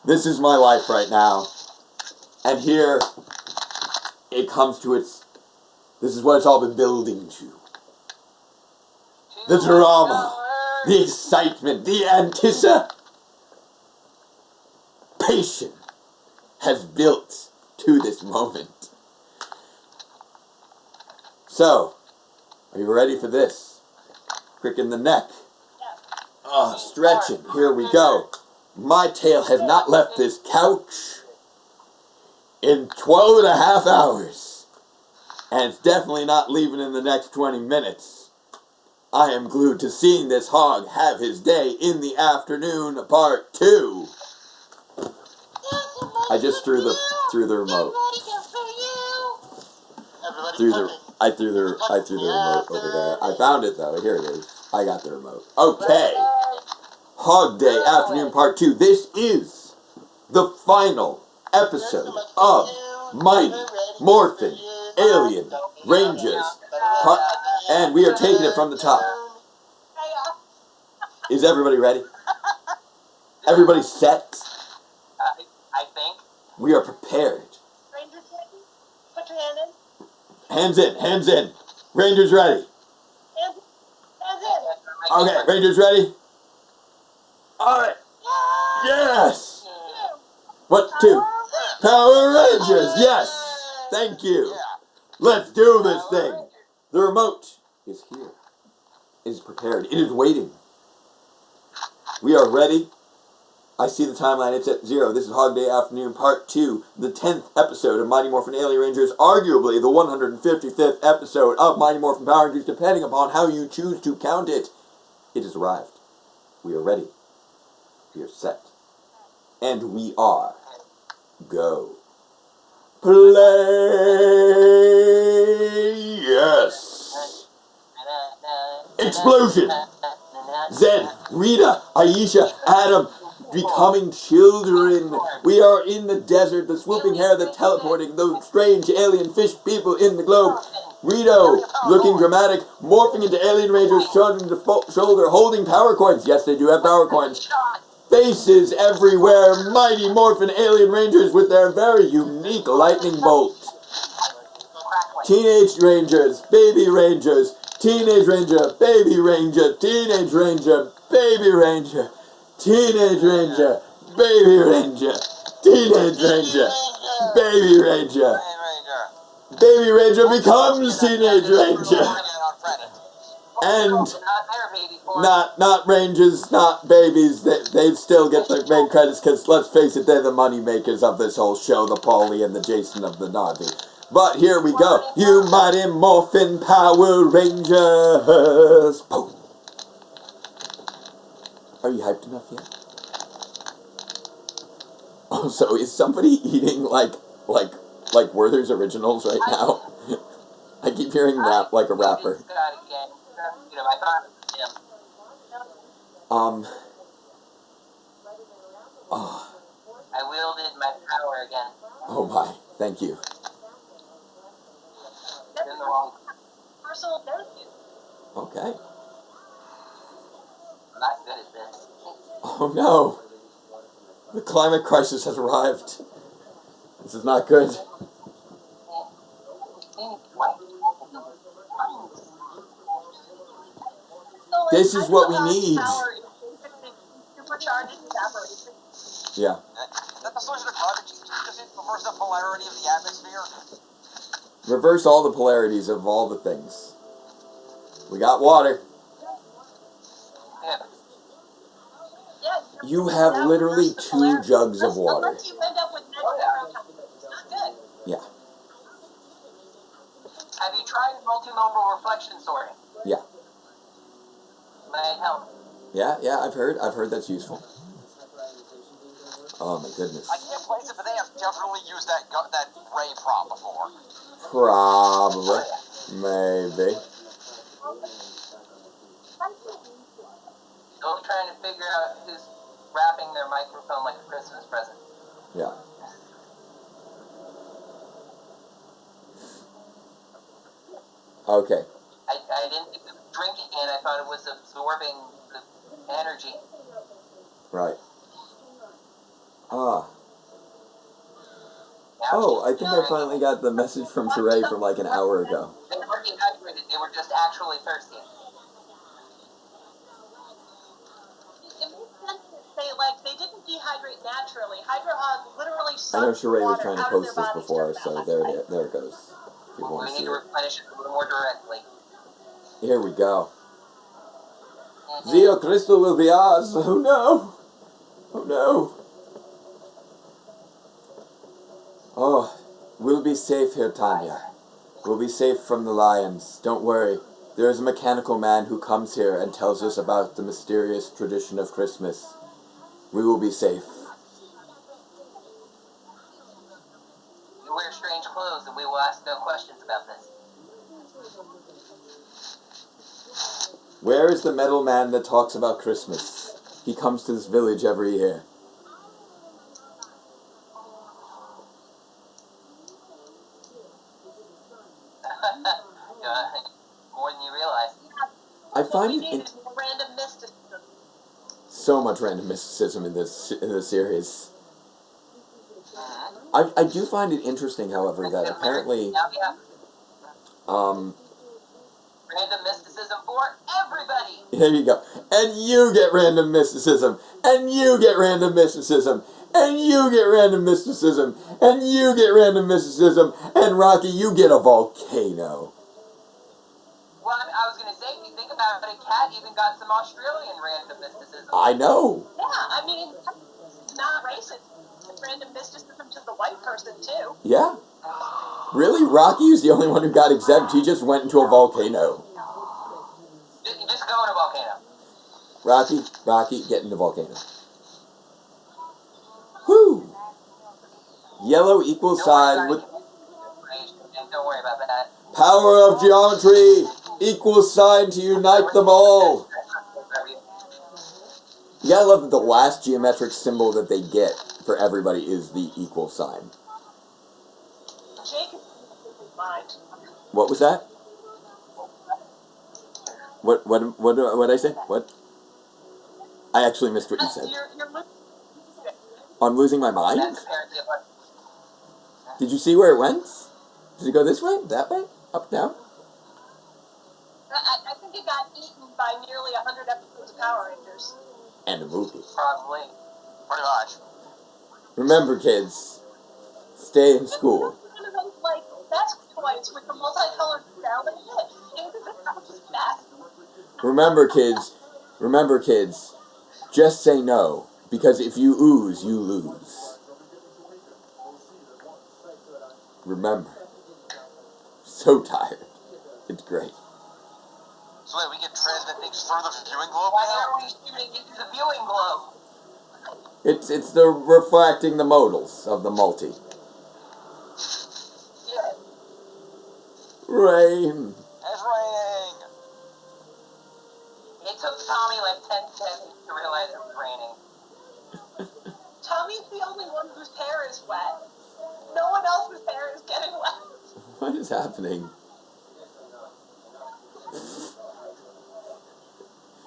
This is my life right now. And here it comes to its... This is what it's all been building to. The drama. The excitement, the anticipation has built to this moment. So, are you ready for this? Crick in the neck. Stretching. Here we go. My tail has not left this couch in 12 and a half hours. And it's definitely not leaving in the next 20 minutes. I am glued to seeing this hog have his day in the afternoon, Part 2. I just threw the remote. I threw the remote over there. I found it though. Here it is. I got the remote. Okay. Hog Day Afternoon Part 2. This is the final episode of Mighty Morphin Alien Rangers. And we are taking it from the top. Is everybody ready? Everybody set? I think. We are prepared. Rangers ready? Put your hand in. Hands in, hands in. Rangers ready. Hands in. Okay, Rangers ready? Alright. Yes! 1, 2. Power Rangers, yes! Thank you. Let's do this thing. The remote is here. It is prepared. It is waiting. We are ready. I see the timeline. It's at 0. This is Hog Day Afternoon Part 2, the 10th episode of Mighty Morphin Alien Rangers, arguably the 155th episode of Mighty Morphin Power Rangers, depending upon how you choose to count it. It has arrived. We are ready. We are set. And we are. Go. Play. Yes. Explosion. Zed, Rita, Aisha, Adam, becoming children. We are in the desert, the swooping hair, the teleporting, the strange alien fish people in the globe. Rito, looking dramatic, morphing into alien rangers, shoulder to shoulder, holding power coins. Yes, they do have power coins. Faces everywhere, mighty morphin alien rangers with their very unique lightning bolt. Teenage rangers, baby rangers, teenage ranger, baby ranger, teenage ranger, baby ranger, teenage ranger, baby ranger, Teenage Ranger. Baby Ranger. Baby Ranger becomes Teenage Ranger. And not Rangers, not babies. They'd still get the main credits because, let's face it, they're the money makers of this whole show, the Paulie and the Jason of the Narvi. But here we go. You mighty Morphin Power Rangers. Boom. Are you hyped enough yet? Oh, so is somebody eating like Werther's Originals right now? I keep hearing rap like a rapper. Oh. I wielded my power again. Oh my, thank you. In the wrong. Personal debut. Okay. I'm not good at this. Oh no. The climate crisis has arrived. This is not good. This is what we need. Yeah. Is that the solution to climate change? Just reverse the polarity of the atmosphere? Reverse all the polarities of all the things. We got water. Yeah. You have literally 2 jugs of water. Unless you end up with negative protons. It's not good. Yeah. Have you tried multimodal reflection sorting? Yeah. Might help. Yeah, I've heard that's useful. Oh my goodness. I can't place it, but they have definitely used that ray prop before. Probably. Maybe. Still trying to figure out who's wrapping their microphone like a Christmas present. Yeah. Okay. I didn't think it was drinking it. I thought it was absorbing the energy. Right. Oh, I think I finally got the message from Sheree from like an hour ago. They weren't dehydrated. They were just actually thirsty. It makes sense that they didn't dehydrate naturally. Hydro Hog literally I know sucked Sheree was water trying to out of post their this bodies before, during so that there last it goes. If you want We to need see to it. replenish it a little more directly. Here we go. Zeo Crystal will be ours. Oh no. Oh no. Oh, we'll be safe here, Tanya. We'll be safe from the lions. Don't worry. There is a mechanical man who comes here and tells us about the mysterious tradition of Christmas. We will be safe. You wear strange clothes and we will ask no questions about this. Where is the metal man that talks about Christmas? He comes to this village every year. More than you realize. I find it random mysticism. So much random mysticism in this series. I do find it interesting, however, that apparently random mysticism for everybody. There you go. And you get random mysticism. And you get random mysticism. And you get random mysticism. And you get random mysticism. And Rocky, you get a volcano. Well, I was going to say, if you think about it, Cat even got some Australian random mysticism. I know. Yeah, I mean, it's not racist. It's random mysticism to the white person, too. Yeah. Really? Rocky's the only one who got exempt. He just went into a volcano. Just go in a volcano. Rocky, get in the volcano. Whoo! Yellow equals sign with... Don't worry about that. Power of geometry equals sign to unite them all. You gotta love that the last geometric symbol that they get for everybody is the equal sign. Jake is mind. What was that? What did I say? What? I actually missed what you said. I'm losing my mind? Did you see where it went? Did it go this way? That way? Up, down? I think it got eaten by nearly 100 episodes of Power Rangers. And a movie. Probably. Pretty much. Remember, kids, stay in school. One of those, like, desk toys with the multicolored shell in it. David House is fast. Remember, kids, just say no, because if you ooze, you lose. Remember. So tired. It's great. So wait, we can transmit things through the viewing globe Why now? are we shooting into the viewing globe? It's the reflecting the modals of the multi. Yeah. Rain. It's raining. It took Tommy like 10 seconds to realize it was raining. Tommy's the only one whose hair is wet. No one else's hair is getting wet. What is happening?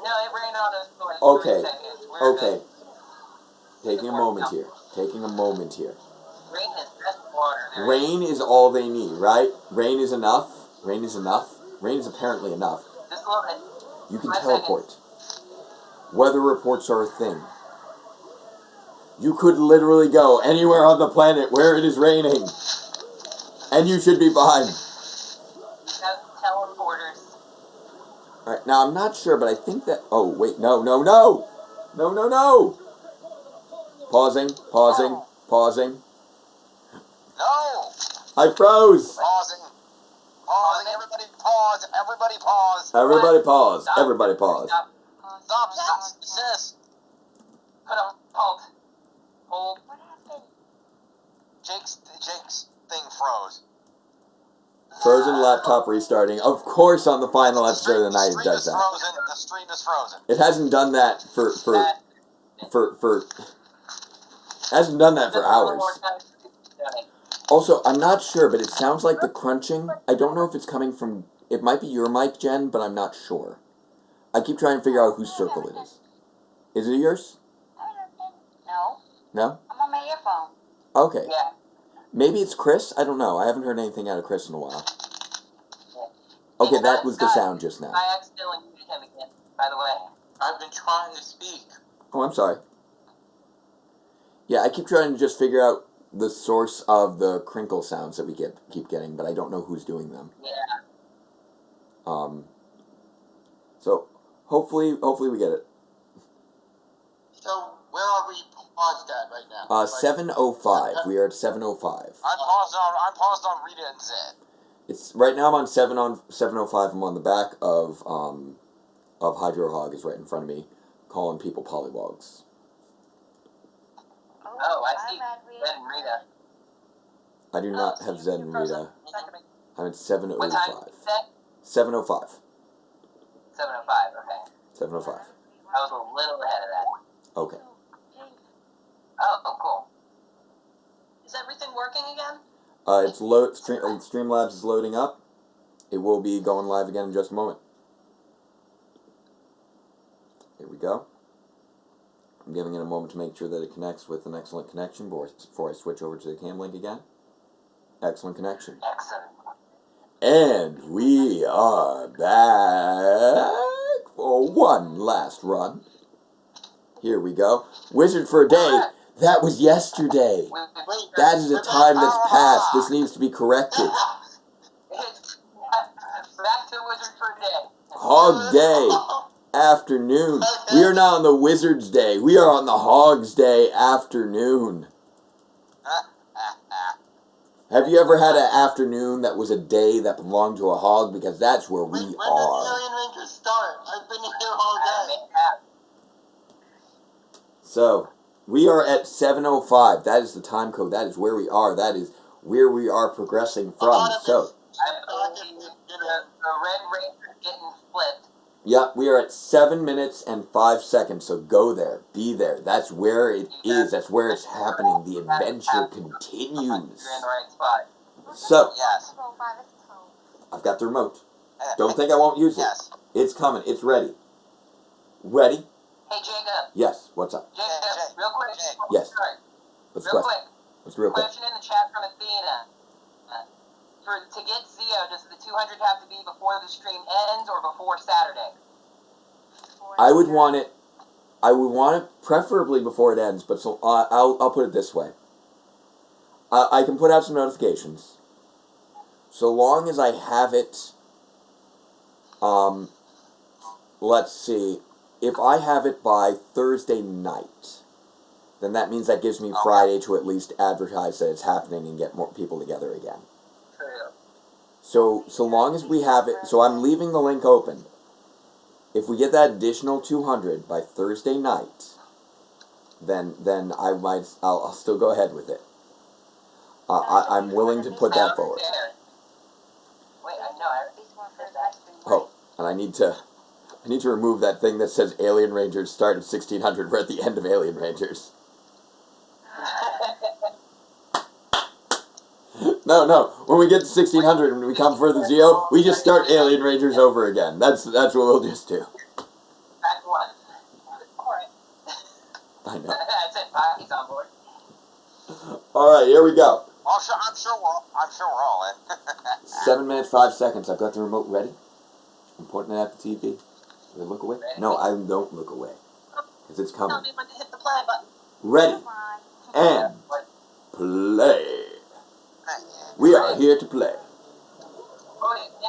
No, it rained on us for like Okay. 3 seconds. We're Okay. good. Taking a moment here. Rain is best water. There is. Rain is all they need, right? Rain is enough. Rain is apparently enough. Just a little bit. You can 5 teleport. Weather reports are a thing. You could literally go anywhere on the planet where it is raining. And you should be fine. We have teleporters. Alright, now I'm not sure, but I think that... Oh, wait, no. Pausing. No. I froze. Pausing. Everybody pause. Everybody pause. Stop. Stop. Sis. Put a halt. Hold. What happened? Jake's thing froze. Frozen laptop restarting. Of course, on the final episode of the night it does that. The stream is frozen. It hasn't done that for hasn't done that for hours. Also, I'm not sure, but it sounds like the crunching. I don't know if it's coming from... It might be your mic, Jen, but I'm not sure. I keep trying to figure out whose circle it is. Is it yours? No. No? I'm on my earphone. Okay. Yeah. Maybe it's Chris? I don't know. I haven't heard anything out of Chris in a while. Yeah. Okay, that was the sound just now. I accidentally muted him again, by the way. I've been trying to speak. Oh, I'm sorry. Yeah, I keep trying to just figure out the source of the crinkle sounds that we keep getting, but I don't know who's doing them. Yeah. So hopefully we get it. So, where are we paused at right now? 7:05. We are at 7:05. I'm paused on Rita and Zed. It's right now. I'm on 7:05. I'm on the back of Hydro Hog is right in front of me, calling people pollywogs. Oh, I see. I'm at Rita. Zed and Rita. I do not have Zed and Rita. I'm at What time 7:05. is that? 7:05. 7:05, okay. 7:05. I was a little ahead of that. Okay. Oh, cool. Is everything working again? It's Streamlabs is loading up. It will be going live again in just a moment. Here we go. I'm giving it a moment to make sure that it connects with an excellent connection before I switch over to the cam link again. Excellent connection. Excellent. And we are back for one last run. Here we go. Wizard for a day. That was yesterday. That is a time that's passed. This needs to be corrected. It's back to Wizard for a day. Hog Day. Afternoon. We are not on the Wizard's Day. We are on the Hog's Day afternoon. Have you ever had an afternoon that was a day that belonged to a hog? Because that's where we When does are. Alien Rangers start? I've been here all day. So, we are at 7:05. That is the time code. That is where we are. That is where we are progressing from. So, I believe the Red Ranger getting flipped. yeah, we are at 7 minutes and 5 seconds. So go there. Be there. That's where it is. That's where it's happening. The adventure continues. You're in the right spot. So, Yes. I've got the remote. Don't think I won't use it. Yes. It's coming. It's ready. Ready? Hey, Jacob. Yes. What's up? Jacob, Jake. real quick. Yes. Sorry. What's the Real question? quick. What's the real question? Question in the chat from Athena. To get Zeo, does the 200 have to be before the stream ends or before Saturday? I would want it I would want it preferably before it ends, but so I'll put it this way. I can put out some notifications. So long as I have it, let's see, if I have it by Thursday night, then that means that gives me Friday to at least advertise that it's happening and get more people together again. So long as we have it, so I'm leaving the link open. If we get that additional 200 by Thursday night, then I'll still go ahead with it. I'm willing to put that forward. Wait, I know. Oh, and I need to remove that thing that says Alien Rangers start at 1600. We're at the end of Alien Rangers. No. When we get to 1600 and we come for the Zeo, we just start Alien Rangers over again. That's what we'll just do. Back one. Alright. I know. That's it. He's on board. All right, here we go. I'm sure we're all in. 7 minutes 5 seconds. I've got the remote ready. I'm pointing it at the TV. Do I look away? No, I don't look away because it's coming. Tell me when to hit the play button. Ready and play. We are here to play.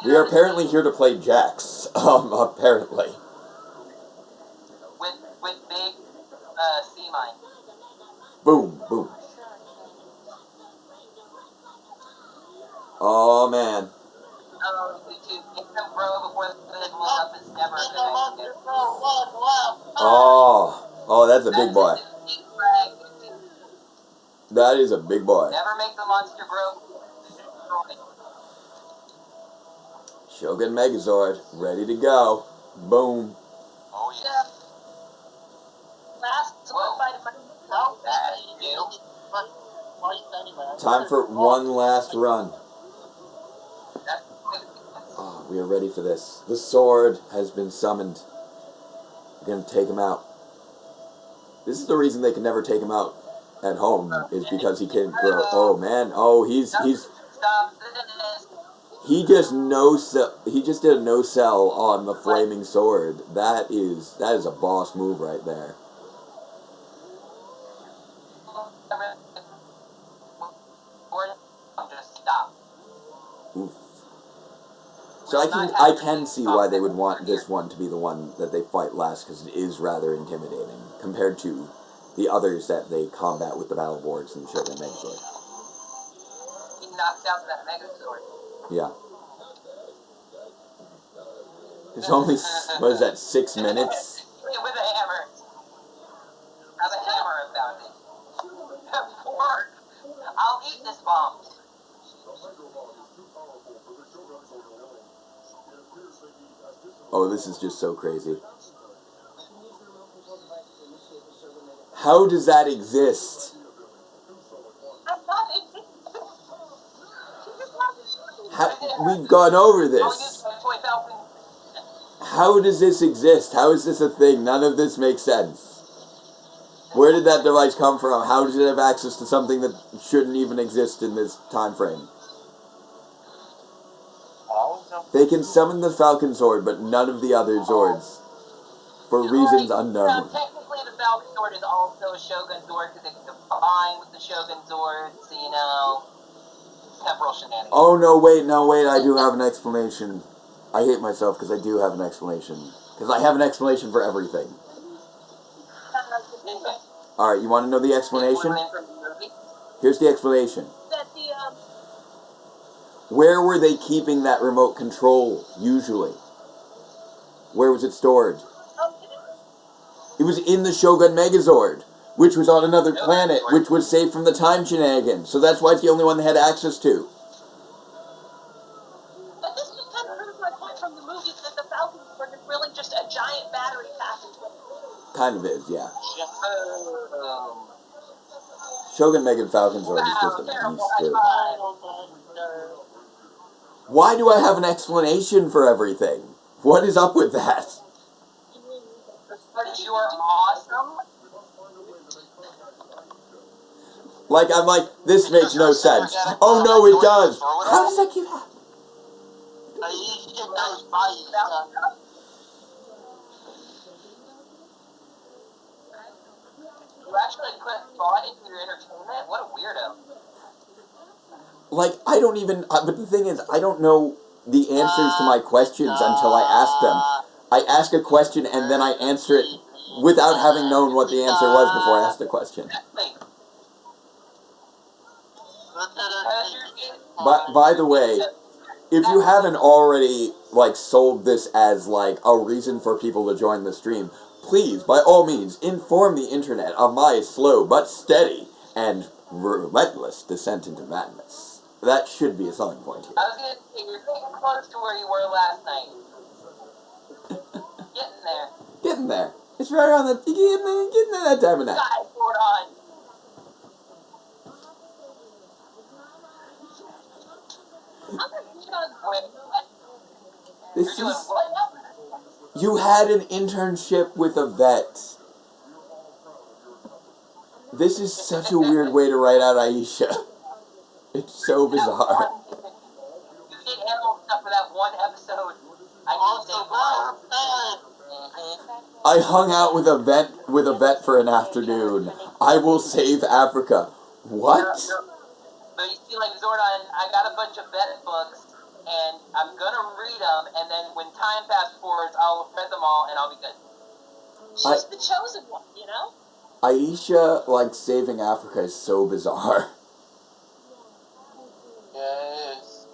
We are apparently here to play jacks. Apparently. With big sea mine. Boom, boom. Oh man. Oh, to make them grow before they blow up is never a good idea. Oh, that's a big boy. That is a big boy. Never make the monster grow. Shogun Megazord, ready to go. Boom. Oh yeah. Last fight of my Time for one last run. Oh, we are ready for this. The sword has been summoned. We're going to take him out. This is the reason they can never take him out at home, is because he can't grow. Oh man, he's Stop this. he just did a no sell on the flaming sword. That is a boss move right there. Just stop. Oof. So I can see why they would want this one to be the one that they fight last, because it is rather intimidating compared to the others that they combat with the battle boards and Shogun Megazord. He knocked out that Megazord. Yeah. It's only, what is that, 6 minutes? With a hammer. Have a hammer about it. Pork. I'll eat this bomb. Oh, this is just so crazy. How does that exist? We've gone over this. How does this exist? How is this a thing? None of this makes sense. Where did that device come from? How does it have access to something that shouldn't even exist in this time frame? They can summon the Falcon Sword, but none of the other Zords. For reasons unknown. Technically, the Falcon Sword is also a Shogun Sword, because it can combine with the Shogun Sword, so you know, temporal shenanigans. Oh, no, wait, I do have an explanation. I hate myself because I do have an explanation. Because I have an explanation for everything. Alright, you want to know the explanation? Here's the explanation. Where were they keeping that remote control, usually? Where was it stored? It was in the Shogun Megazord, which was on another planet, which was saved from the time shenanigans. So that's why it's the only one they had access to. But this just kind of proves my point from the movie that the Falcon Sword is really just a giant battery package. Kind of is, yeah. Shogun Mega Falcon Sword is just a beast, too. Why do I have an explanation for everything? What is up with that? But you are awesome. I'm like, this makes no sense. Oh no, it does. How does that keep happening? You actually put thought into your entertainment? What a weirdo. Like, I don't even... but the thing is, I don't know the answers to my questions until I ask them. I ask a question, and then I answer it without having known what the answer was before I asked the question. Exactly. But, by the way, if you haven't already, like, sold this as, like, a reason for people to join the stream, please, by all means, inform the internet of my slow but steady and relentless descent into madness. That should be a selling point here. I was going to say, you're getting close to where you were last night. Getting there. Getting there. It's right around the... Getting there that time of night. Guys, hold on. Wait, what? This You're doing is... what now? You had an internship with a vet. This is such a weird way to write out Aisha. It's so bizarre. You did animal stuff for that one episode. I didn't say I hung out with a vet for an afternoon. I will save Africa. What? But you see, like, Zordon, I got a bunch of vet books, and I'm gonna read them, and then when time fast forwards, I'll read them all, and I'll be good. She's the chosen one, you know? Aisha, like, saving Africa is so bizarre. Yes.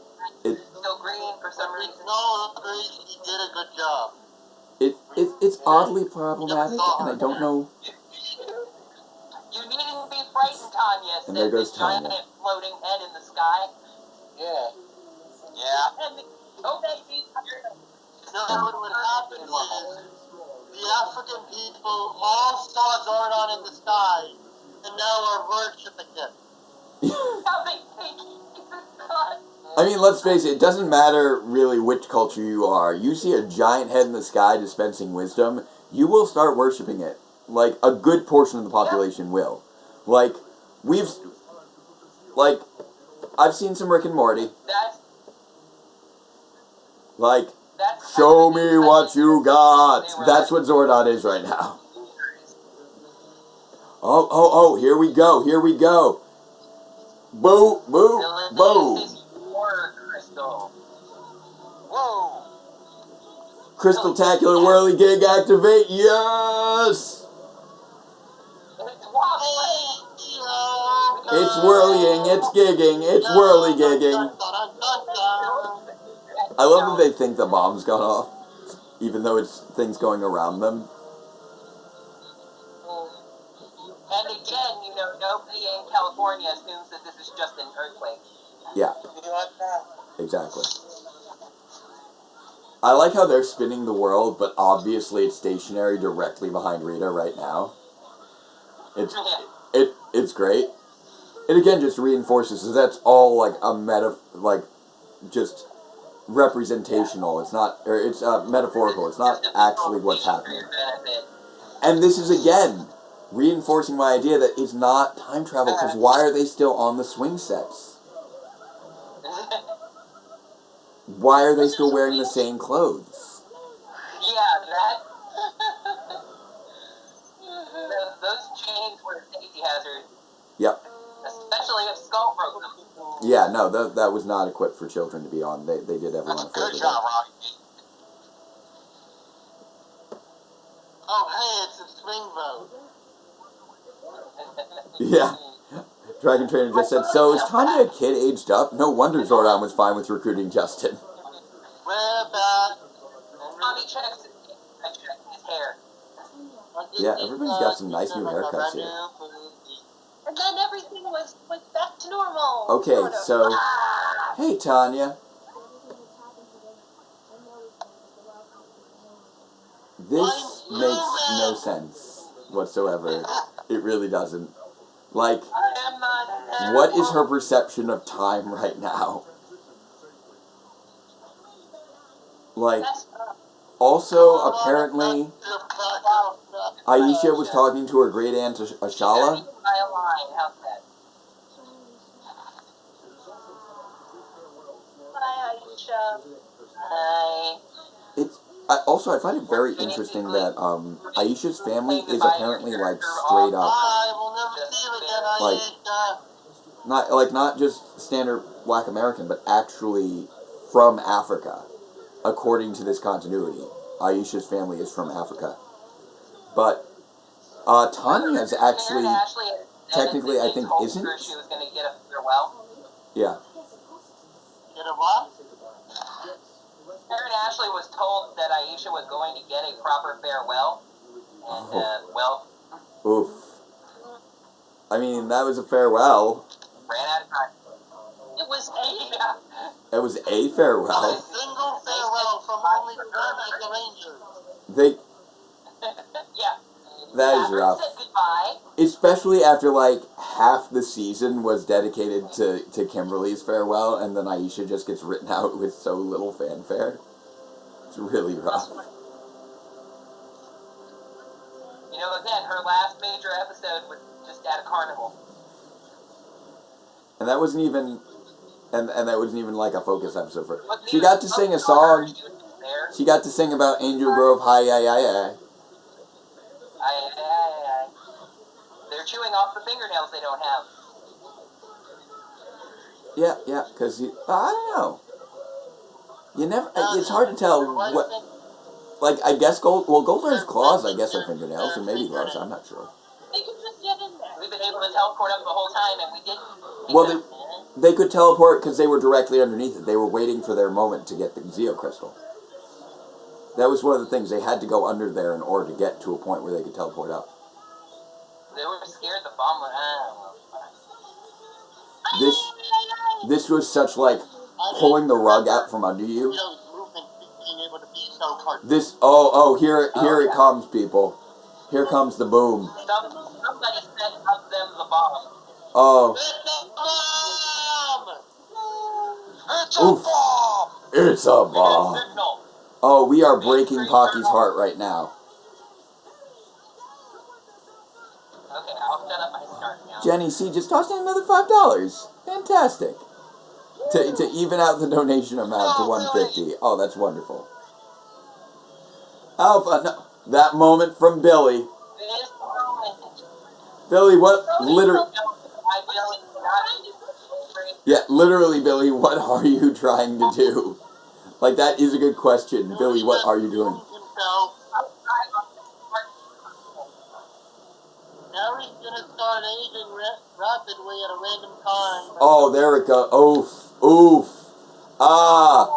It, Still green for some reason. No, he did a good job. it's oddly problematic, and I don't know... You needn't be frightened, Tanya, And there said goes this giant Tanya. floating head in the sky. Yeah. Yeah. And Oh, No, what happened is the African people all saw Zordon in the sky and now are worshipping him. how they think he's a god. I mean, let's face it doesn't matter really which culture you are. You see a giant head in the sky dispensing wisdom, you will start worshipping it. Like, a good portion of the population will. Like, I've seen some Rick and Morty. Like, show me what you got. That's what Zordon is right now. Oh, here we go. Boo, boo, boo. Whoa. Crystal-tacular whirly gig activate, yes! It's whirlying, it's gigging, it's whirly gigging. I love that they think the bomb's gone off, even though it's things going around them. And again, nobody in California assumes that this is just an earthquake. Yeah, exactly. I like how they're spinning the world, but obviously it's stationary directly behind Rita right now. It's great. It again just reinforces that that's all like a just representational. It's not, or it's metaphorical. It's not actually what's happening. And this is again reinforcing my idea that it's not time travel, because why are they still on the swing sets? Why are they still wearing the same clothes? Yeah, that. Those chains were a safety hazard. Yep. Especially if Skull broke them. Yeah, no, that was not equipped for children to be on. They did everyone a favor. Good job, Rocky. Oh, hey, it's a swing vote. Yeah. Dragon Trainer just said, so is Tanya a kid aged up? No wonder Zordon was fine with recruiting Justin. We're back. Tommy checks his hair. Yeah, everybody's got some nice new haircuts here. And then everything was back to normal. Okay, sort of. so, hey Tanya. This makes no sense whatsoever. It really doesn't. Like, what is her perception of time right now? Like, also, apparently, Aisha was talking to her great aunt Ashala. Hi, Aisha. Hi. I find it very interesting that Aisha's family is apparently like straight up, I will never see you again, like not just standard Black American, but actually from Africa, according to this continuity. Aisha's family is from Africa, but Tanya's actually technically I think isn't. She was going to get a farewell. Yeah. Get a what? Aaron Ashley was told that Aisha was going to get a proper farewell, and well, Oof. I mean, that was a farewell. ran out of time. It was It was a farewell. A single farewell from only one of the Rangers. They. Yeah. That is Catherine rough. said goodbye. Especially after like half the season was dedicated to Kimberly's farewell, and then Aisha just gets written out with so little fanfare. It's really rough. You know, again, her last major episode was just at a carnival. And that wasn't even, and that wasn't even like a focus episode for her. But She got to sing a song. She got to sing about Angel Grove, hi, They're chewing off the fingernails they don't have. Yeah, because I don't know. You never. It's hard to tell what. Like I guess Goldberg's claws. I guess are fingernails, or maybe gloves. I'm not sure. They could just get in there. We've been able to teleport up the whole time, and we didn't. Well, they could teleport because they were directly underneath it. They were waiting for their moment to get the Zeo crystal. That was one of the things. They had to go under there in order to get to a point where they could teleport up. They were scared the bomb would. This was such like pulling the rug out from under you. This here it comes, people. Here comes the boom. Somebody sent up them the bomb. Oh. It's a bomb! It's a bomb. Signal. Oh, we are breaking Pocky's heart right now. Okay, I'll set up my start now. Jenny C just tossed in another $5. Fantastic. To even out the donation amount to $150. Oh, that's wonderful. Alpha, no, that moment from Billy. This moment. Billy, what literally? I will not. Yeah, literally, Billy, what are you trying to do? Like that is a good question, Billy. What are you doing? Now he's gonna start aging rapidly at a random time. Oh, there it goes. Oof. Ah.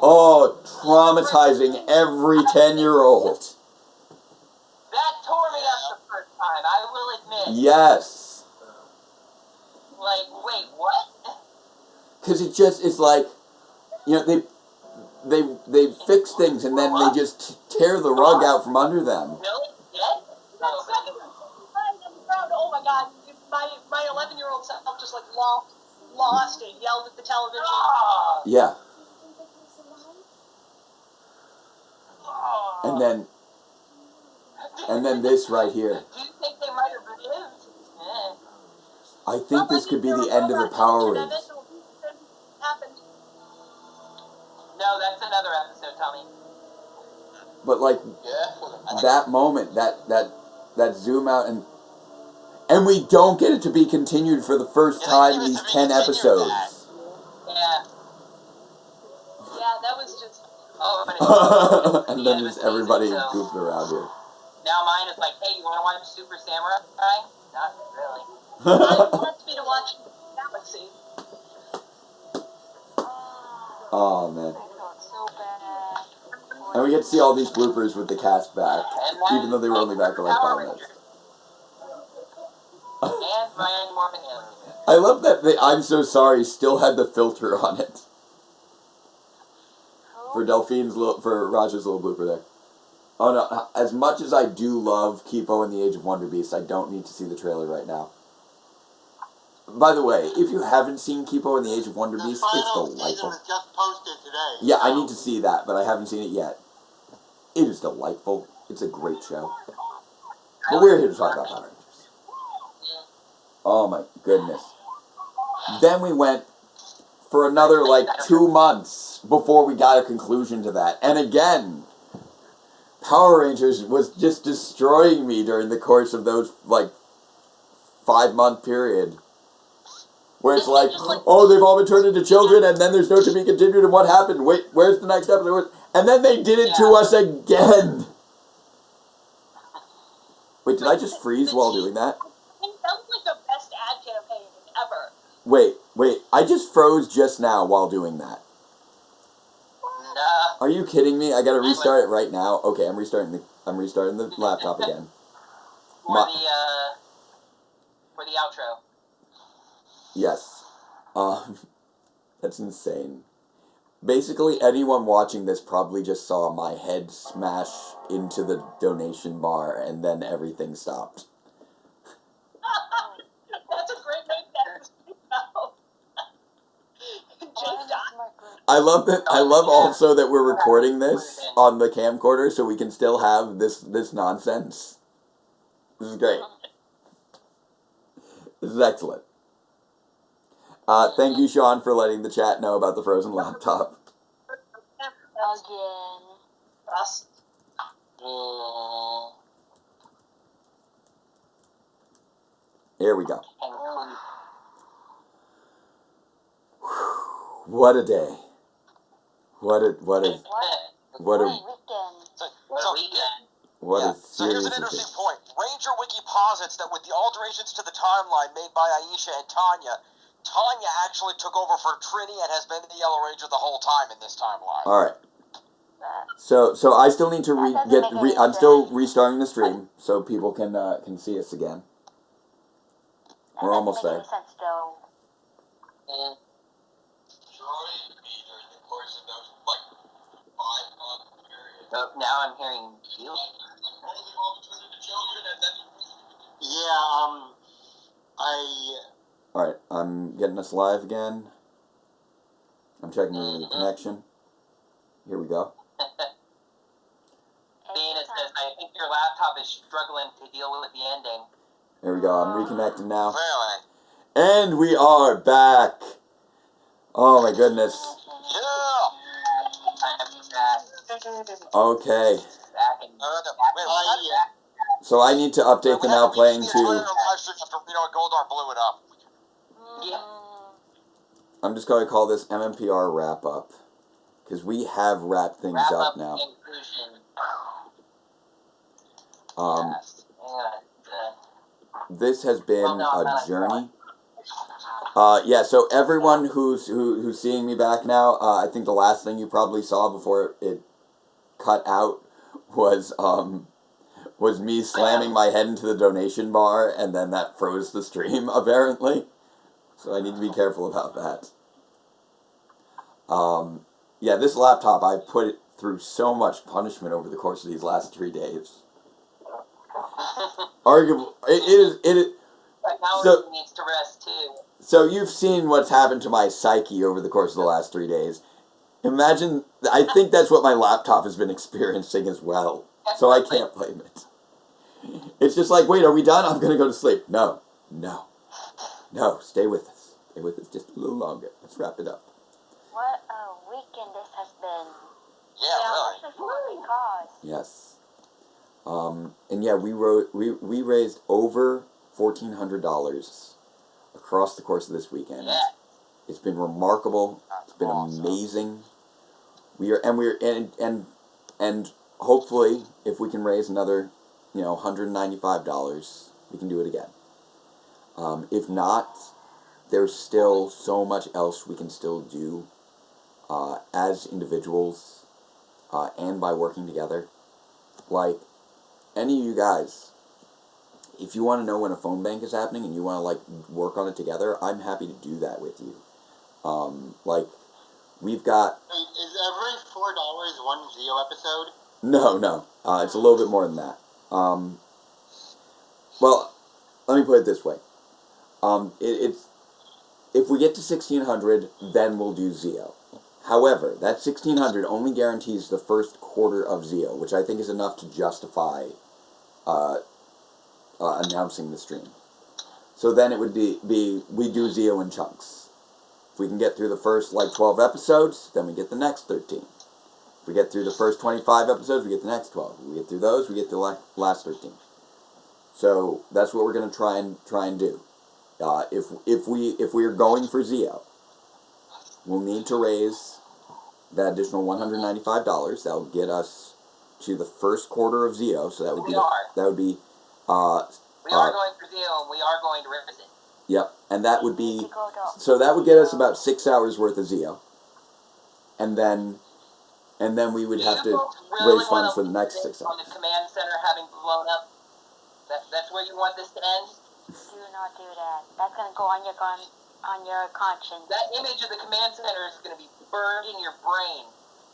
Oh, traumatizing every 10-year-old. That tore me up the first time, I will admit. Yes. Like, wait, what? Because it's like, you know, they fix things and then they just tear the rug out from under them. Really? Dead? Oh my god, my 11-year-old self just like lost it, yelled at the television. Yeah. And then this right here. Do you think they might have lived? I think this could be the end of the Power Rangers. No, that's another episode, Tommy. But like that moment, that zoom out and we don't get it to be continued for the first time in these 10 episodes. Yeah. Yeah, that was just. Oh, and then just everybody goofed around here. Now mine is like, hey, you want to watch Super Samurai? Not really. Mine wants me to watch Galaxy. Oh man. I felt so bad. And we get to see all these bloopers with the cast back, even though they were only back for like 5 minutes. And Ryan Morphin. I love that the I'm so sorry still had the filter on it. For for Raja's little blooper there. Oh no, as much as I do love Kipo and the Age of Wonder Beast, I don't need to see the trailer right now. By the way, if you haven't seen Kipo and the Age of Wonder Beast, it's delightful. Was just posted today. Yeah, I need to see that, but I haven't seen it yet. It is delightful. It's a great show. But we're here to talk about Power Rangers. Oh my goodness. Then we went for another like 2 months before we got a conclusion to that. And again, Power Rangers was just destroying me during the course of those, like, 5-month period. Where it's like, oh, they've all been turned into children, and then there's no to be continued, and what happened? Wait, where's the next episode? And then they did it to us again! Wait, did I just freeze while doing that? I think that was like the best ad campaign ever. Wait, I just froze just now while doing that. Nah. Are you kidding me? I gotta restart it right now. Okay, I'm restarting the laptop again. For the outro. Yes. That's insane. Basically, anyone watching this probably just saw my head smash into the donation bar, and then everything stopped. That's a great way to go. Jake died. I love that. I love also that we're recording this on the camcorder, so we can still have this nonsense. This is great. This is excellent. Thank you, Sean, for letting the chat know about the frozen laptop. Again. Us. Here we go. What a day. What a Weekend. So here's serious an interesting occasion. point. Ranger Wiki posits that with the alterations to the timeline made by Aisha and Tanya, Tanya actually took over for Trini and has been the Yellow Ranger the whole time in this timeline. All right. So I still need to I'm still restarting the stream so people can see us again. We're almost there. Sense, though. During the course of those, like, 5-month period. So now I'm hearing you. Yeah, Alright, I'm getting us live again. I'm checking the connection. Here we go. Dana says, I think your laptop is struggling to deal with the ending. Here we go. I'm reconnecting now. Really? And we are back. Oh my goodness. Yeah! Okay. Back and So I need to update the now playing to. to... Live stream after, Goldar blew it up. Yeah. I'm just going to call this MMPR wrap up. Because we have wrapped things up now. Inclusion. This has been a journey. Yeah, so everyone who's seeing me back now, I think the last thing you probably saw before it cut out was me slamming my head into the donation bar, and then that froze the stream, apparently. So I need to be careful about that. Yeah, this laptop, I put it through so much punishment over the course of these last 3 days. Arguably, it is. So, needs to rest too. So you've seen what's happened to my psyche over the course of the last 3 days. Imagine, I think that's what my laptop has been experiencing as well. So I can't blame it. It's just like, wait, are we done? I'm going to go to sleep. No, stay with us. Stay with us just a little longer. Let's wrap it up. What a weekend this has been. Yeah, really. This is what we cause. Yes. And yeah, we raised over $1,400 across the course of this weekend. Yeah. It's been remarkable. It's been amazing. And hopefully, if we can raise another, $195, we can do it again. If not, there's still so much else we can still do as individuals and by working together. Like, any of you guys, if you want to know when a phone bank is happening and you want to, work on it together, I'm happy to do that with you. We've got... Is every $4 one Zio episode? No. It's a little bit more than that. Well, let me put it this way. It's if we get to 1,600, then we'll do Zio. However, that 1,600 only guarantees the first quarter of Zio, which I think is enough to justify announcing the stream. So then it would be we do Zio in chunks. If we can get through the first 12 episodes, then we get the next 13. If If we get through the first 25 episodes, we get the next 12. If we get through those, we get the last 13. So that's what we're going to try and do. If we are going for Zeo, we'll need to raise that additional $195. That'll get us to the first quarter of Zeo. So that would be we are going for Zeo, and we are going to raise it. Yep, and that would be, so that would get us about 6 hours worth of Zeo, and then we would have to raise funds for the next 6 hours. On the command center having blown up, that's where you want this to end? Do not do that. That's gonna go on your conscience. That image of the command center is gonna be burned in your brain.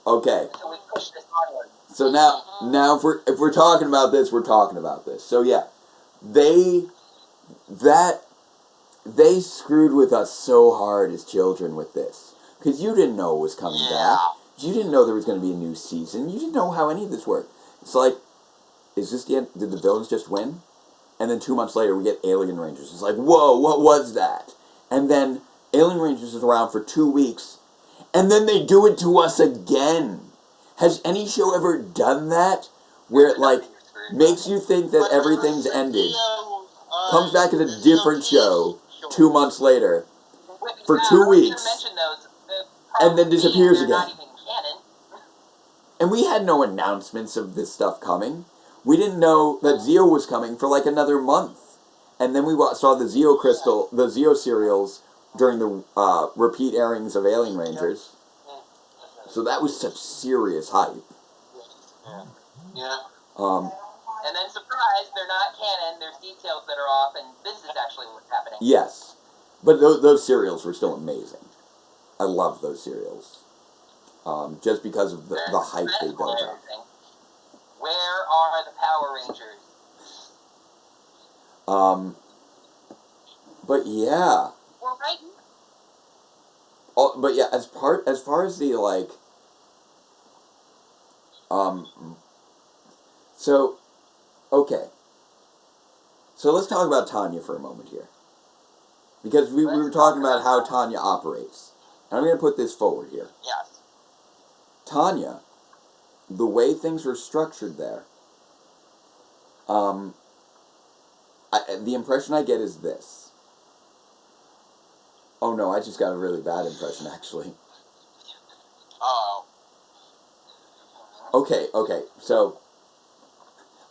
Okay. So we push this onward. So now if we're talking about this, we're talking about this. So yeah, they screwed with us so hard as children with this. Because you didn't know it was coming back. You didn't know there was going to be a new season. You didn't know how any of this worked. It's like, is this the end? Did the villains just win? And then 2 months later, we get Alien Rangers. It's like, whoa, what was that? And then Alien Rangers is around for 2 weeks. And then they do it to us again. Has any show ever done that? Where it, like, makes you think that everything's ended. Comes back as a different show 2 months later for 2 weeks, and then disappears again. And we had no announcements of this stuff coming. We didn't know that Zeo was coming for like another month. And then we saw the Zeo serials during the repeat airings of Alien Rangers. So that was such serious hype. Yeah. And then, surprise, they're not canon, there's details that are off, and this is actually what's happening. Yes. But those serials were still amazing. I love those serials. Just because of the hype they built up. Where are the Power Rangers? But yeah. Well, right. Oh, but yeah, as far as the, like, so, okay. So let's talk about Tanya for a moment here. Because we were talking about how Tanya operates. And I'm going to put this forward here. Yes. Tanya, the way things are structured there, the impression I get is this. Oh no, I just got a really bad impression, actually. Uh-oh. Okay, so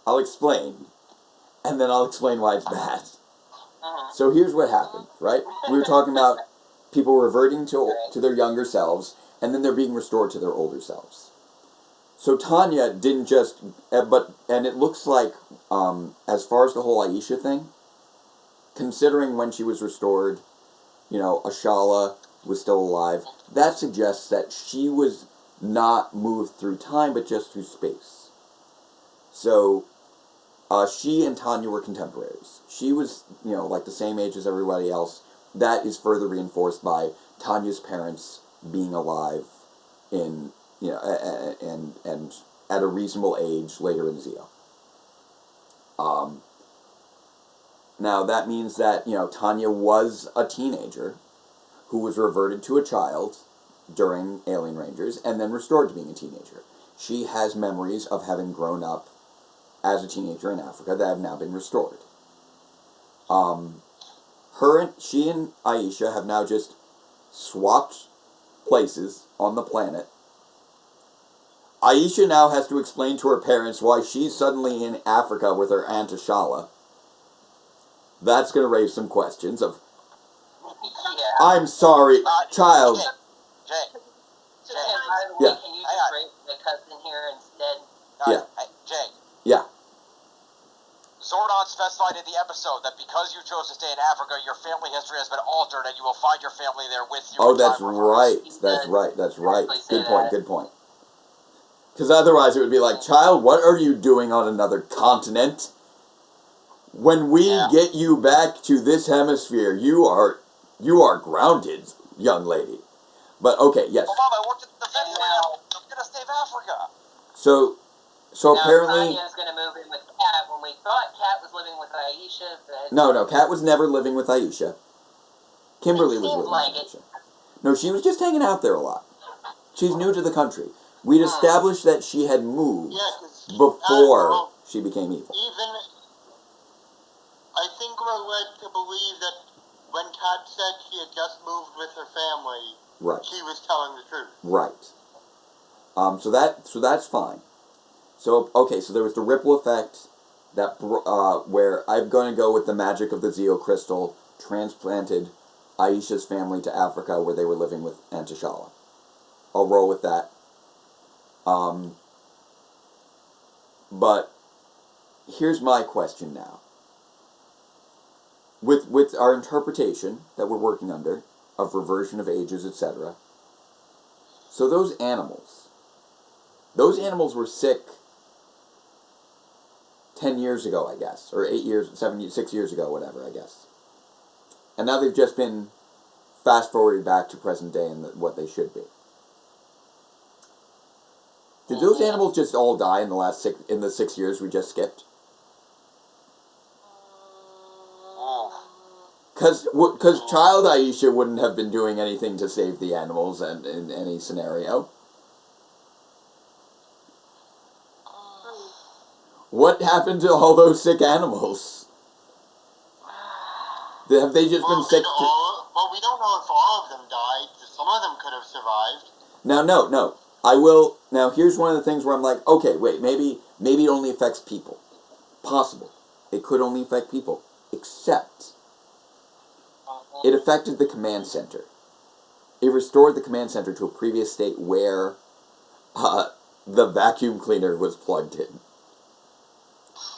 I'll explain, and then I'll explain why it's bad. So here's what happened, right? We were talking about people reverting to their younger selves, and then they're being restored to their older selves. So Tanya didn't just, and it looks like, as far as the whole Aisha thing, considering when she was restored, Ashala was still alive, that suggests that she was not moved through time, but just through space. So, she and Tanya were contemporaries. She was, like the same age as everybody else. That is further reinforced by Tanya's parents being alive in, and at a reasonable age later in Zeo. Now, that means that, Tanya was a teenager who was reverted to a child during Alien Rangers and then restored to being a teenager. She has memories of having grown up as a teenager in Africa that have now been restored. She and Aisha have now just swapped places on the planet. Aisha now has to explain to her parents why she's suddenly in Africa with her Aunt Ashala. That's going to raise some questions of, I'm sorry, child. Jay. By the way, can you just raise the cousin here instead? Jay. Yeah. Zordon specified in the episode that because you chose to stay in Africa, your family history has been altered, and you will find your family there with you. Oh, that's right. That's right. Good point. Because otherwise it would be like, child, what are you doing on another continent? When we get you back to this hemisphere, you are grounded, young lady. But okay, yes. Well, Mom, I worked at the family. I'm gonna save Africa. So now, apparently, Tanya's gonna move in with Kat. When we thought Kat was living with Aisha, no, Kat was never living with Aisha. Kimberly was living with Aisha. No, she was just hanging out there a lot. She's new to the country. We'd established that she had moved Yeah, 'cause before she became evil. even I think we're led to believe that when Kat said she had just moved with her family, Right. she was telling the truth. Right. So that's fine. So okay, so there was the ripple effect that where I'm going to go with the magic of the Zeo crystal transplanted Aisha's family to Africa where they were living with Aunt Tishala. I'll roll with that. But here's my question now. With our interpretation that we're working under of reversion of ages, etc. So those animals were sick 10 years ago, I guess, or 6 years ago, whatever, I guess. And now they've just been fast-forwarded back to present day and what they should be. Did those animals just all die in the 6 years we just skipped? Because child Aisha wouldn't have been doing anything to save the animals in any scenario. What happened to all those sick animals? Have they just been sick? Well, we don't know if all of them died. Some of them could have survived. No. I will. Now, here's one of the things where I'm like, okay, wait, maybe it only affects people. Possible. It could only affect people. Except, it affected the command center. It restored the command center to a previous state where the vacuum cleaner was plugged in.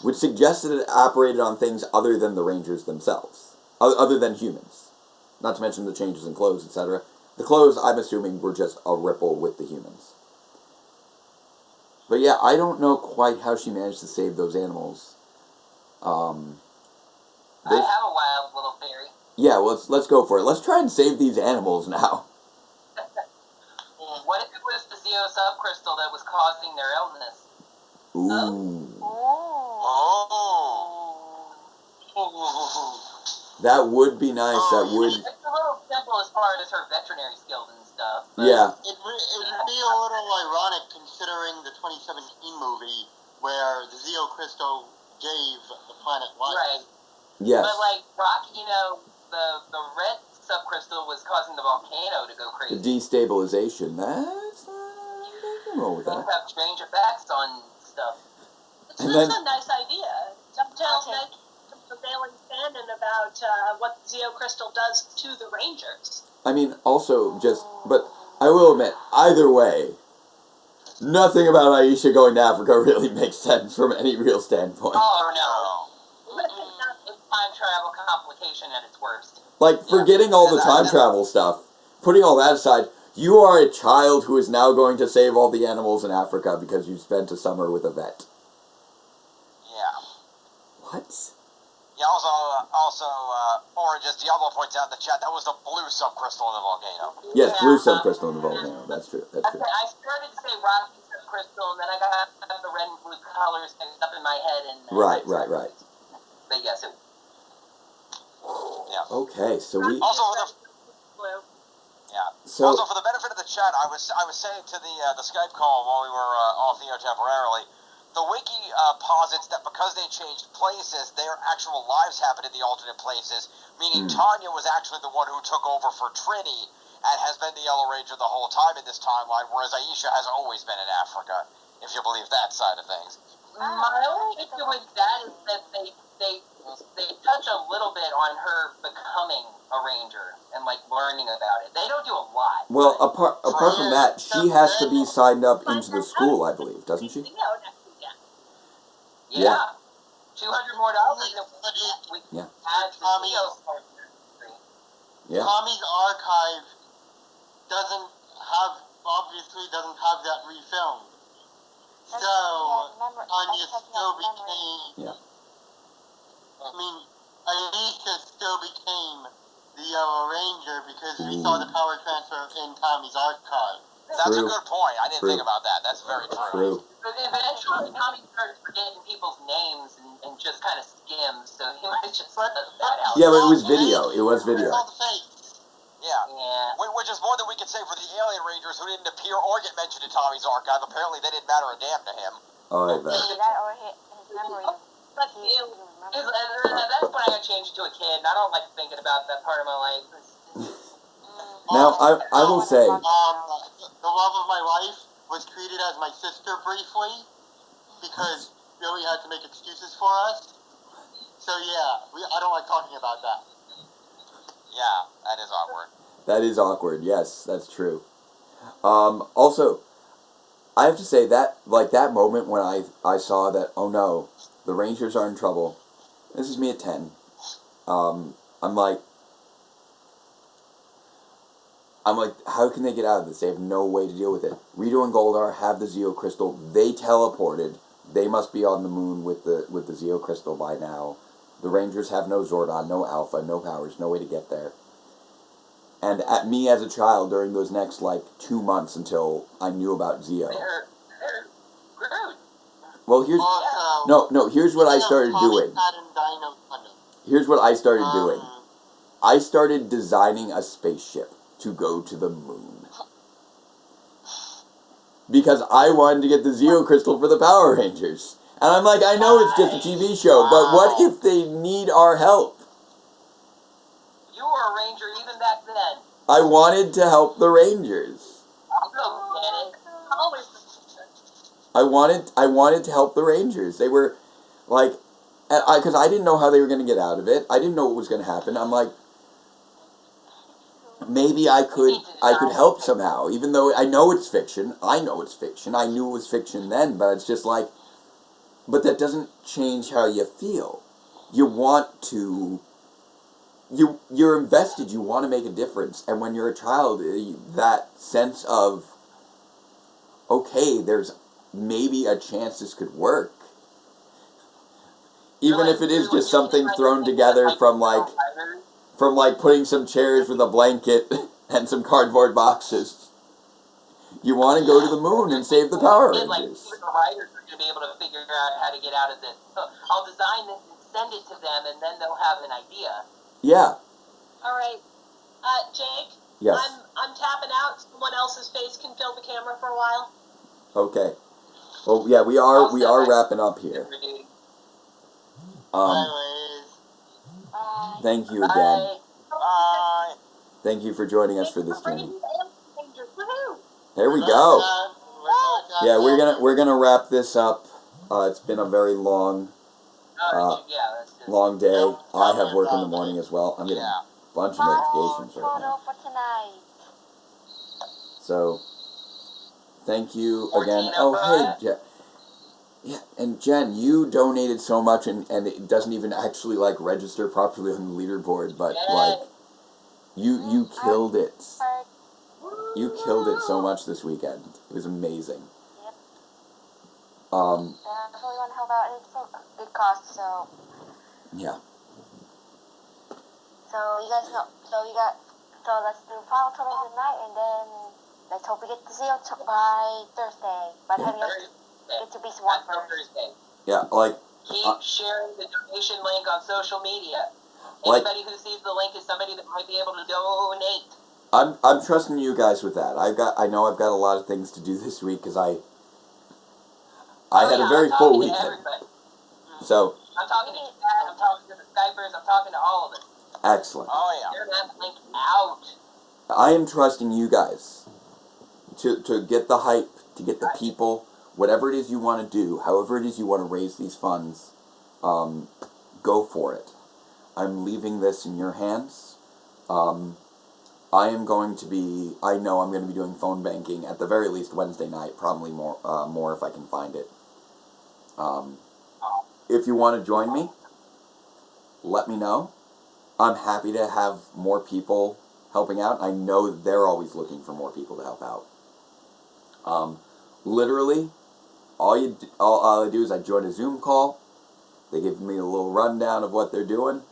Which suggested it operated on things other than the Rangers themselves. Other than humans. Not to mention the changes in clothes, etc. The clothes, I'm assuming, were just a ripple with the humans. But yeah, I don't know quite how she managed to save those animals. I have a wild little theory. Yeah, let's go for it. Let's try and save these animals now. What if it was the Zeo subcrystal that was causing their illness? Ooh. Oh. That would be nice. That would. It's a little simple as far as her veterinary skills and stuff. Yeah. It would be a little ironic considering the 2017 movie where the Zeo crystal gave the planet life. Right. Yes. But like Rocky, the red subcrystal was causing the volcano to go crazy. The destabilization. That's I can roll with Things that. have strange effects on stuff. It's a nice idea. Dovetails nice prevailing canon about what Zeo Crystal does to the Rangers. I mean, also, but I will admit, either way, nothing about Aisha going to Africa really makes sense from any real standpoint. Oh, no. It's time travel complication at its worst. Like, forgetting all the time travel stuff, putting all that aside, you are a child who is now going to save all the animals in Africa because you spent a summer with a vet. Yeah. What? Yeah, also, Orange, as Diablo points out in the chat, that was the blue subcrystal in the volcano. Yes, blue subcrystal in the volcano. That's true. That's true. I started to say Rocky subcrystal, and then I got the red and blue colors mixed up in my head. And Right. But yes, it. Yeah. Okay, so we. Also, for the So, also for the benefit of the chat, I was saying to the Skype call while we were off the air temporarily. The wiki posits that because they changed places, their actual lives happened in the alternate places, meaning Tanya was actually the one who took over for Trini and has been the Yellow Ranger the whole time in this timeline, whereas Aisha has always been in Africa, if you believe that side of things. My only issue with that is that they touch a little bit on her becoming a ranger and like learning about it. They don't do a lot. well, apart from that, she has to be signed up into the school, I believe, doesn't she? Yeah. $200 more dollars. We add to Theo's Yeah. Tommy's archive obviously doesn't have that refilmed. So, Tanya still became... Yeah. I mean, Aisha still became the Yellow Ranger because we saw the power transfer in Tommy's archive. That's a good point. I didn't think about that. That's very true. But eventually, Tommy started forgetting people's names and just kind of skims, so he might just let that out. Yeah, but it was video. It was video. Yeah, Which is more than we could say for the Alien Rangers, who didn't appear or get mentioned in Tommy's archive. Apparently, they didn't matter a damn to him. Oh, I bet. Either that or his memory. But He it, remembers. That's when I got changed to a kid, and I don't like thinking about that part of my life. Now, I will say, The love of my life was treated as my sister briefly because Billy had to make excuses for us. So yeah, I don't like talking about that. Yeah, that is awkward. that is awkward. Yes, that's true. Also, I have to say that, like, that moment when I saw that, oh no, the Rangers are in trouble. This is me at 10. I'm like, how can they get out of this? They have no way to deal with it. Rito and Goldar have the Zeo Crystal. They teleported. They must be on the moon with the Zeo Crystal by now. The Rangers have no Zordon, no Alpha, no powers, no way to get there. And at me as a child during those next, 2 months until I knew about Zeo. They're screwed. Well, here's... No, here's what I started doing. Here's what I started doing. I started designing a spaceship to go to the moon. Because I wanted to get the Zeo Crystal for the Power Rangers. And I'm like, I know it's just a TV show, but what if they need our help? You were a ranger even back then. I wanted to help the Rangers. I don't get it. always I wanted to help the Rangers. They were, because I didn't know how they were going to get out of it. I didn't know what was going to happen. I'm like, maybe I could help somehow, even though I know it's fiction. I know it's fiction. I knew it was fiction then, but it's just like, but that doesn't change how you feel. You want to, you're invested, you want to make a difference, and when you're a child, that sense of, okay, there's maybe a chance this could work. Even if it is just something thrown together from putting some chairs with a blanket and some cardboard boxes. You want to go to the moon and save the Power Rangers. The writers are going to be able to figure out how to get out of this. So I'll design this and send it to them, and then they'll have an idea. Yeah. all right. Jake, Yes. I'm tapping out. Someone else's face can fill the camera for a while. Okay. Well, yeah, we are wrapping up here. Thank you again. Bye. Thank you for joining us for this journey. Woohoo! There we go. Yeah, we're gonna wrap this up. It's been a very long day. I have work in the morning as well. I'm getting a bunch of notifications right now. For tonight. So, thank you again. Oh, hey, Jen. Yeah, and Jen, you donated so much, and it doesn't even actually, register properly on the leaderboard, but, you killed it. You killed it so much this weekend. It was amazing. Yep. So we want to help out. It costs, so... Yeah. So you guys know, so let's do final totals tonight, and then let's hope we get the Zeo by Thursday. But have you get to be one first. Thursday. Yeah, Keep sharing the donation link on social media. Anybody who sees the link is somebody that might be able to donate. I'm trusting you guys with that. I know I've got a lot of things to do this week because I had a very full weekend. So I'm talking to Chad, I'm talking to the Skypers, I'm talking to all of us. Excellent. Oh yeah. Share that link out. I am trusting you guys to get the hype, to get the people, whatever it is you want to do, however it is you want to raise these funds, go for it. I'm leaving this in your hands. I know I'm going to be doing phone banking at the very least Wednesday night, probably more if I can find it. If you want to join me, let me know. I'm happy to have more people helping out. I know they're always looking for more people to help out. Literally, all I do is I join a Zoom call. They give me a little rundown of what they're doing.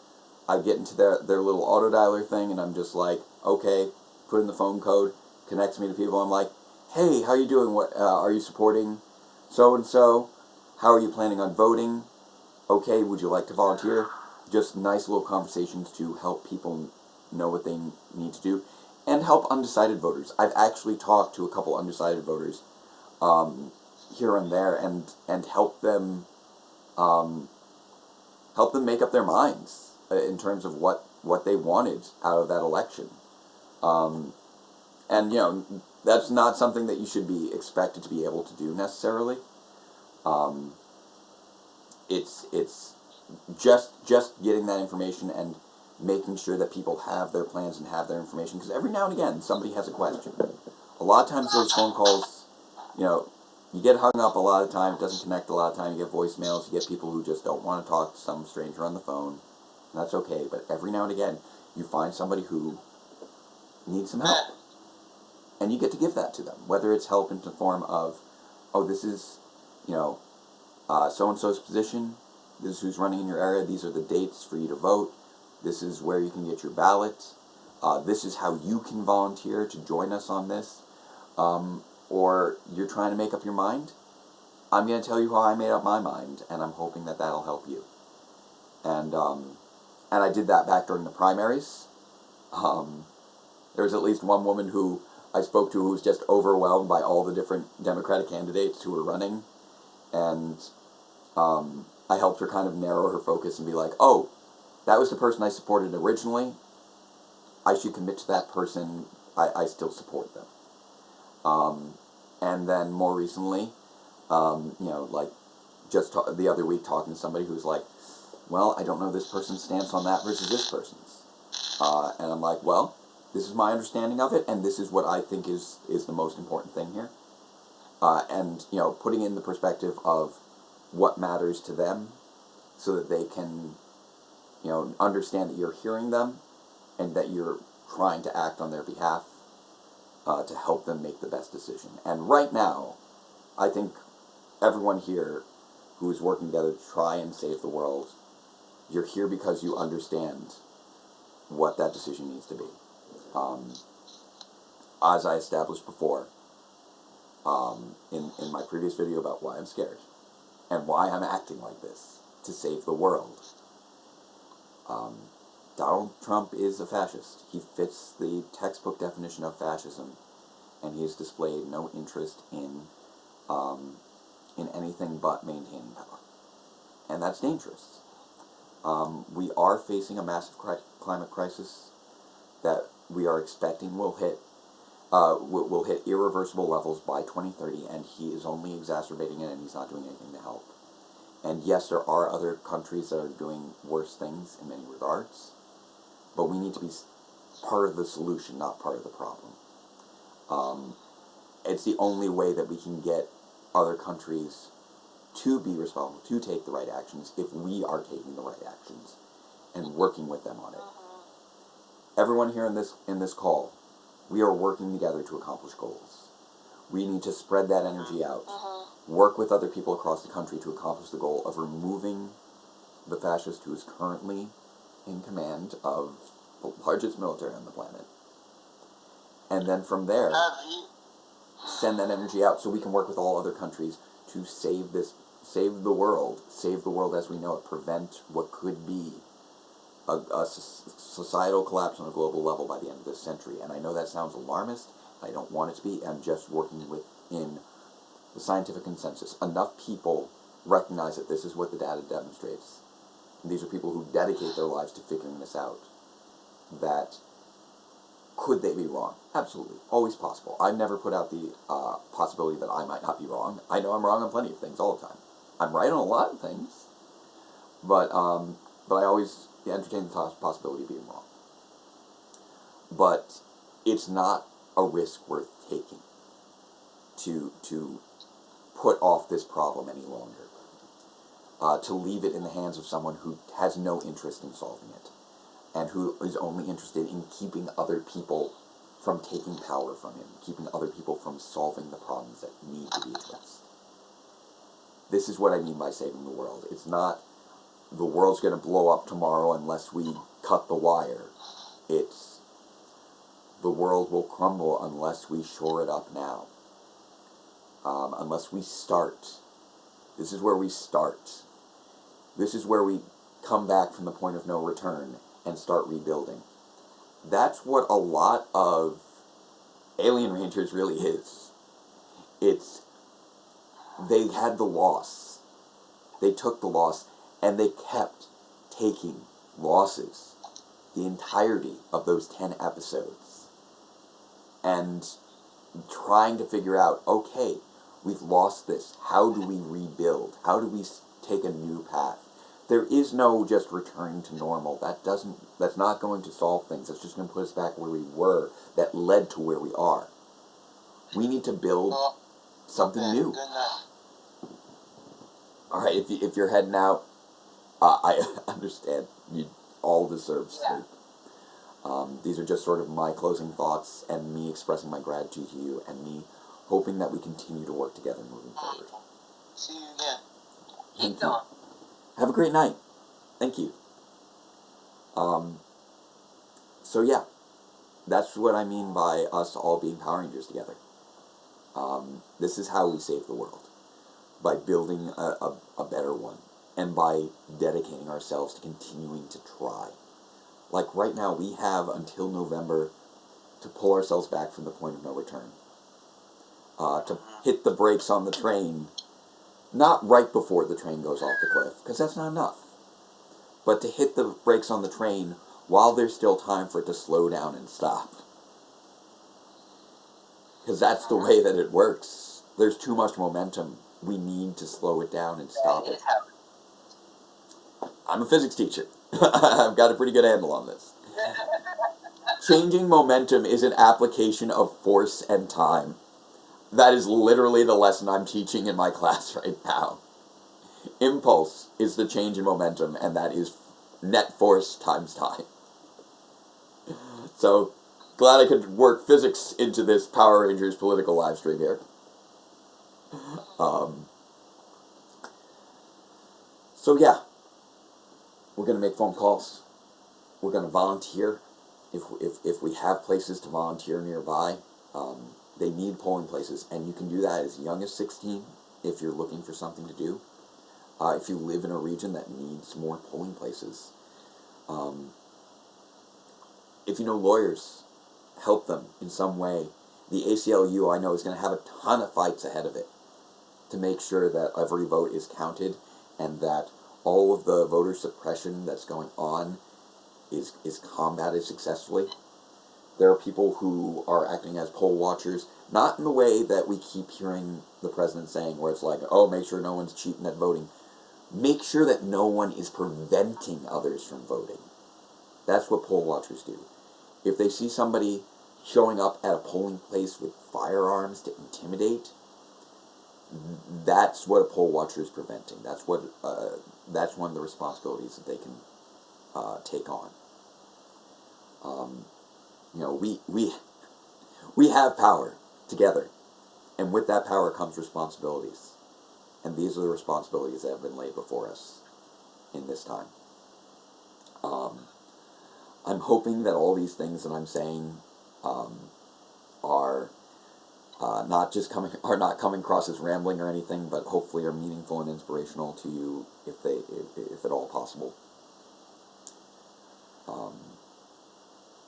I get into their little auto dialer thing, and I'm just like, okay, put in the phone code, connects me to people. I'm like, hey, how you doing? What are you supporting so and so? How are you planning on voting? Okay, would you like to volunteer? Just nice little conversations to help people know what they need to do. and help undecided voters. I've actually talked to a couple undecided voters here and there, and help them make up their minds in terms of what they wanted out of that election. And, that's not something that you should be expected to be able to do necessarily. It's just getting that information and making sure that people have their plans and have their information, because every now and again somebody has a question. A lot of times those phone calls, you get hung up a lot of the time, it doesn't connect a lot of the time, you get voicemails, you get people who just don't want to talk to some stranger on the phone, and that's okay, but every now and again you find somebody who needs some help, and you get to give that to them, whether it's help in the form of, oh, this is, so-and-so's position, this is who's running in your area, these are the dates for you to vote, this is where you can get your ballot, this is how you can volunteer to join us on this, or you're trying to make up your mind. I'm going to tell you how I made up my mind, and I'm hoping that that'll help you. And I did that back during the primaries. There was at least one woman who I spoke to who was just overwhelmed by all the different Democratic candidates who were running, and I helped her kind of narrow her focus and be like, oh, that was the person I supported originally. I should commit to that person. I still support them. And then more recently, the other week talking to somebody who's like, well, I don't know this person's stance on that versus this person's. And I'm like, well, this is my understanding of it, and this is what I think is the most important thing here. And, putting in the perspective of what matters to them so that they can, understand that you're hearing them and that you're trying to act on their behalf to help them make the best decision. And right now, I think everyone here who is working together to try and save the world, you're here because you understand what that decision needs to be. As I established before, in my previous video about why I'm scared and why I'm acting like this to save the world, Donald Trump is a fascist. He fits the textbook definition of fascism, and he has displayed no interest in anything but maintaining power. And that's dangerous. We are facing a massive climate crisis that we are expecting will hit irreversible levels by 2030, and he is only exacerbating it, and he's not doing anything to help. And yes, there are other countries that are doing worse things in many regards, but we need to be part of the solution, not part of the problem. It's the only way that we can get other countries to be responsible, to take the right actions, if we are taking the right actions and working with them on it. Everyone here in this call, we are working together to accomplish goals. We need to spread that energy out. Work with other people across the country to accomplish the goal of removing the fascist who is currently in command of the largest military on the planet. And then from there, send that energy out so we can work with all other countries to save the world as we know it, prevent what could be a societal collapse on a global level by the end of this century. And I know that sounds alarmist. I don't want it to be. I'm just working within the scientific consensus. Enough people recognize that this is what the data demonstrates. And these are people who dedicate their lives to figuring this out. That could they be wrong? Absolutely. Always possible. I've never put out the possibility that I might not be wrong. I know I'm wrong on plenty of things all the time. I'm right on a lot of things, but I always entertain the possibility of being wrong. But it's not a risk worth taking to put off this problem any longer. To leave it in the hands of someone who has no interest in solving it, and who is only interested in keeping other people from taking power from him, keeping other people from solving the problems that need to be addressed. This is what I mean by saving the world. It's not the world's going to blow up tomorrow unless we cut the wire. It's the world will crumble unless we shore it up now. Unless we start. This is where we start. This is where we come back from the point of no return and start rebuilding. that's what a lot of Alien Rangers really is. It's, they had the loss. They took the loss, and they kept taking losses the entirety of those 10 episodes. And trying to figure out, okay, we've lost this. How do we rebuild? How do we take a new path? There is no just returning to normal. That's not going to solve things. That's just going to put us back where we were. That led to where we are. We need to build something new. Good night. All right, if you're heading out, I understand. You all deserve sleep. These are just sort of my closing thoughts and me expressing my gratitude to you and me hoping that we continue to work together moving forward. See you again. Thank you. Have a great night. Thank you. So yeah, that's what I mean by us all being Power Rangers together. This is how we save the world. By building a better one. And by dedicating ourselves to continuing to try. Like right now, we have until November to pull ourselves back from the point of no return. To hit the brakes on the train, not right before the train goes off the cliff, because that's not enough. But to hit the brakes on the train while there's still time for it to slow down and stop. Because that's the way that it works. There's too much momentum. We need to slow it down and stop it. I'm a physics teacher. I've got a pretty good handle on this. Changing momentum is an application of force and time. That is literally the lesson I'm teaching in my class right now. Impulse is the change in momentum, and that is net force times time. So, glad I could work physics into this Power Rangers political live stream here. So yeah, we're going to make phone calls. We're going to volunteer. If we have places to volunteer nearby, they need polling places, and you can do that as young as 16 if you're looking for something to do. If you live in a region that needs more polling places. If you know lawyers, help them in some way. The ACLU, I know, is going to have a ton of fights ahead of it to make sure that every vote is counted and that all of the voter suppression that's going on is combated successfully. There are people who are acting as poll watchers, not in the way that we keep hearing the president saying, where it's like, oh, make sure no one's cheating at voting. Make sure that no one is preventing others from voting. That's what poll watchers do. If they see somebody showing up at a polling place with firearms to intimidate, that's what a poll watcher is preventing. That's what that's one of the responsibilities that they can take on. You know, we have power together, and with that power comes responsibilities, and these are the responsibilities that have been laid before us in this time. I'm hoping that all these things that I'm saying are not coming across as rambling or anything, but hopefully are meaningful and inspirational to you if at all possible.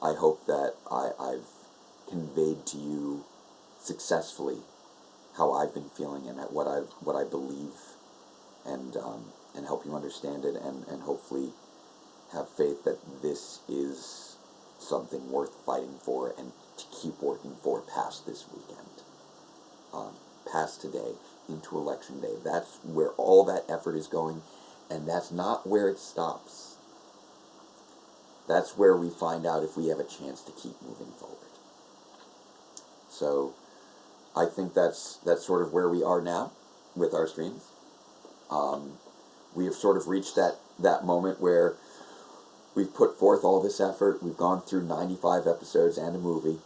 I hope that I've conveyed to you successfully how I've been feeling and what I believe, and help you understand it, and hopefully have faith that this is something worth fighting for and to keep working for past this weekend, past today, into Election Day. That's where all that effort is going, and that's not where it stops. That's where we find out if we have a chance to keep moving forward. So, I think that's sort of where we are now with our streams. We have sort of reached that moment where we've put forth all this effort. We've gone through 95 episodes and a movie.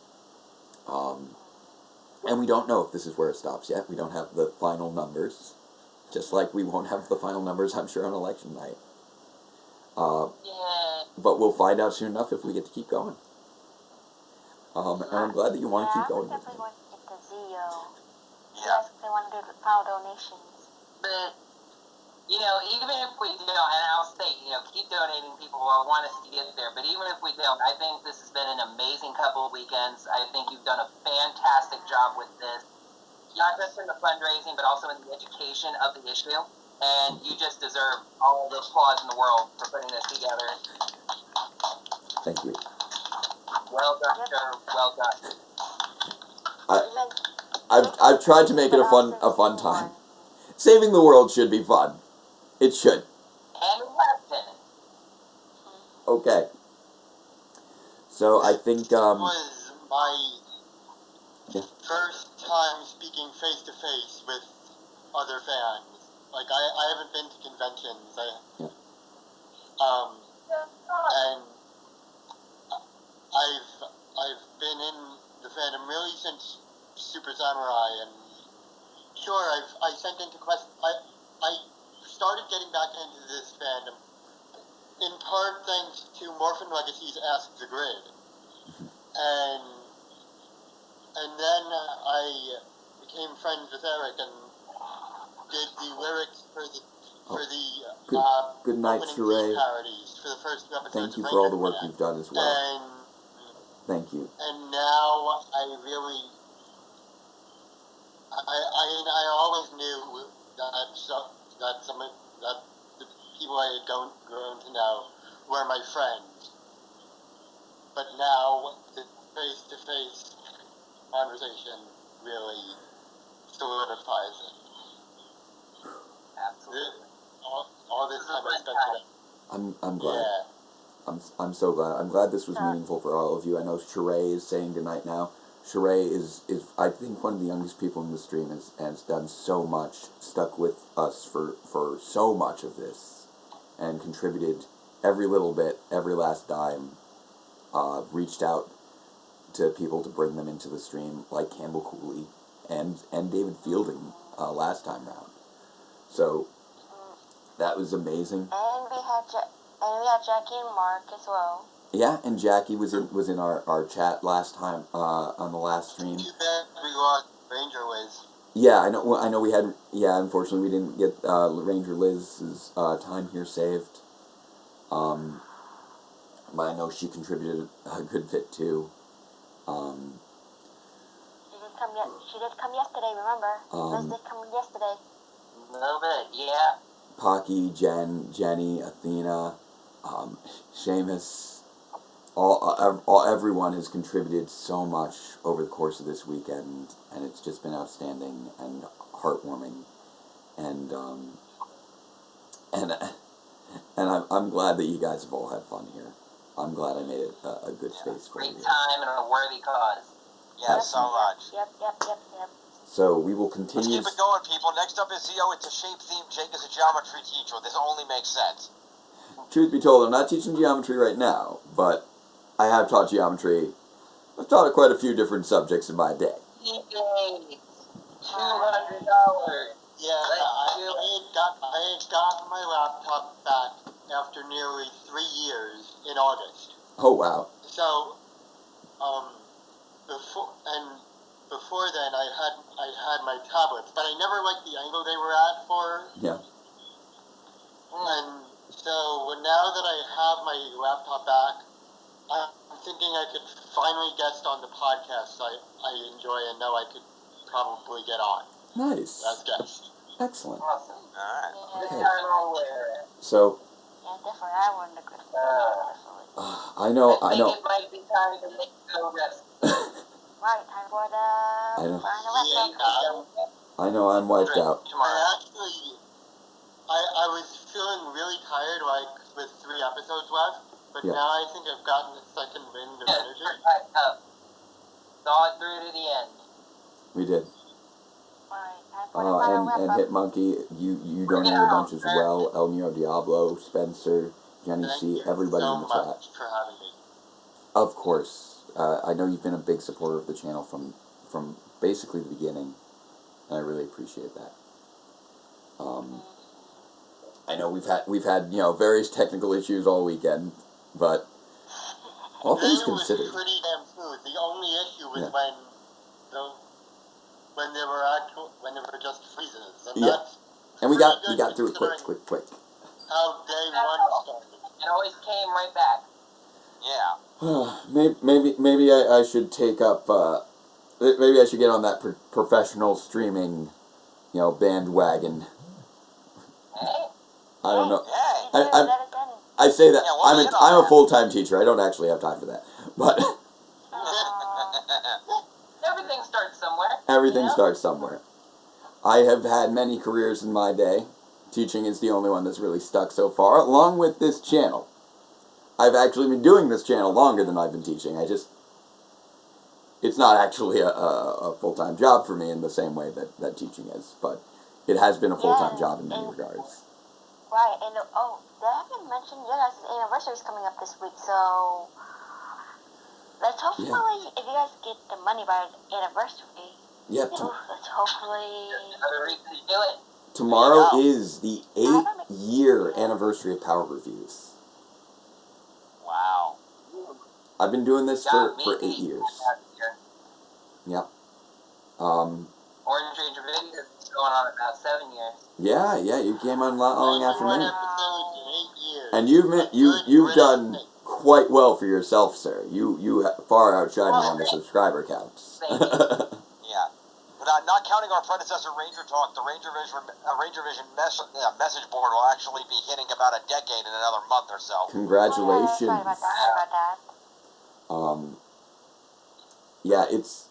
And we don't know if this is where it stops yet. We don't have the final numbers. Just like we won't have the final numbers, I'm sure, on election night. But we'll find out soon enough if we get to keep going. And I'm glad that you want to keep going with me. Definitely want to get the Zio. Yeah. Yes, they want to do the power donations. But You know, even if we don't, and I'll say, you know, keep donating, people who want us to get there, but even if we don't, I think this has been an amazing couple of weekends. I think you've done a fantastic job with this, not just in the fundraising, but also in the education of the issue, and you just deserve all the applause in the world for putting this together. Thank you. Well done, sir. Well done. I've tried to make it a fun time. Saving the world should be fun. It should. And lesson. Okay. So I think This was my first time speaking face to face with other fans. Like I haven't been to conventions. And I've been in the fandom really since Super Samurai, and sure I sent into quest. I started getting back into this fandom in part thanks to Morphin Legacy's Ask the Grid, and then I became friends with Eric and did the lyrics for the good night, opening Sheree. theme parodies for the first two episodes. Thank you of for all the Ranger work Command. you've done as well. Thank you. And now I really, I always knew that the people I had grown to know were my friends. But now the face-to-face conversation really solidifies it. Absolutely. All this time I spent with it. I'm glad. Yeah. I'm so glad. I'm glad this was meaningful for all of you. I know Sheree is saying goodnight now. Sheree is I think one of the youngest people in the stream and has done so much, stuck with us for so much of this, and contributed every little bit, every last dime, reached out to people to bring them into the stream, like Campbell Cooley and David Fielding last time round. So that was amazing. And we had Jackie and Mark as well. Yeah, and Jackie was in our chat last time on the last stream. Too bad we lost Ranger Liz. Yeah, I know we had. Yeah, unfortunately we didn't get Ranger Liz's time here saved. But I know she contributed a good bit too. She did come yesterday. Remember, Liz did come yesterday. A little bit, yeah. Pocky, Jenny, Athena, Seamus, all everyone has contributed so much over the course of this weekend, and it's just been outstanding and heartwarming, and I'm glad that you guys have all had fun here. I'm glad I made it a good space for you. Great time and a worthy cause. Yeah, so much. Yep. So we will Let's continue. keep it going, people. Next up is Zio. It's a shape theme. Jake is a geometry teacher. This only makes sense. Truth be told, I'm not teaching geometry right now, but I have taught geometry. I've taught quite a few different subjects in my day. Yay! $200. Yeah, I had gotten my laptop back after nearly 3 years in August. Oh wow! So, before then, I had my tablets, but I never liked the angle they were at for. Yeah. And so now that I have my laptop back, I'm thinking I could finally guest on the podcast I enjoy and know I could probably get on Nice. as guest. Excellent. Awesome. All right. This time I'll wear it. So Yeah, definitely. I wanted to go. I know. I think it might be time to make go rest. Right, time for the I know. final episode. I know I'm wiped out. Tomorrow. I was feeling really tired, like with 3 episodes left, but Yeah. now I think I've gotten a second wind of energy. Saw it through to the end. We did. Right, time for the final And wrap-up. Hitmonkey, you donated a bunch as well. El Neo Diablo, Spencer, Jenny Thank C, you everybody so in the chat. much for having me. Of course. I know you've been a big supporter of the channel from basically the beginning, and I really appreciate that. I know we've had various technical issues all weekend, but all things Then it considered. was pretty damn smooth. The only issue was Yeah. when there were just freezes, and Yeah. And we got through it quick. How day one started. It always came right back. Yeah. Maybe I should take up. Maybe I should get on that professional streaming, bandwagon. Hey, I don't know. Hey. I say that Yeah, we'll be in on I'm a that. full-time teacher. I don't actually have time for that, but everything starts somewhere. everything you know? starts somewhere. I have had many careers in my day. Teaching is the only one that's really stuck so far, along with this channel. I've actually been doing this channel longer than I've been teaching. It's not actually a full-time job for me in the same way that teaching is, but it has been a full-time job in many regards. Right, and did I haven't mentioned your guys' anniversary is coming up this week, so let's hopefully, if you guys get the money by the anniversary, Yep. let's hopefully. Another reason to do it. Tomorrow There you is the 8-year anniversary of Power Reviews. Wow. I've been doing this Got for me 8 years. last year. Yep. Orange Ranger Video is going on about 7 years. Yeah, you came on long after 91 me. episodes in 8 years. And you've done quite well for yourself, sir. You far outshine me on the subscriber counts. Thank you. Yeah. But not counting our predecessor, Ranger Talk, the Ranger Vision message board will actually be hitting about a decade in another month or so. Congratulations. Sorry about that. Yeah, it's.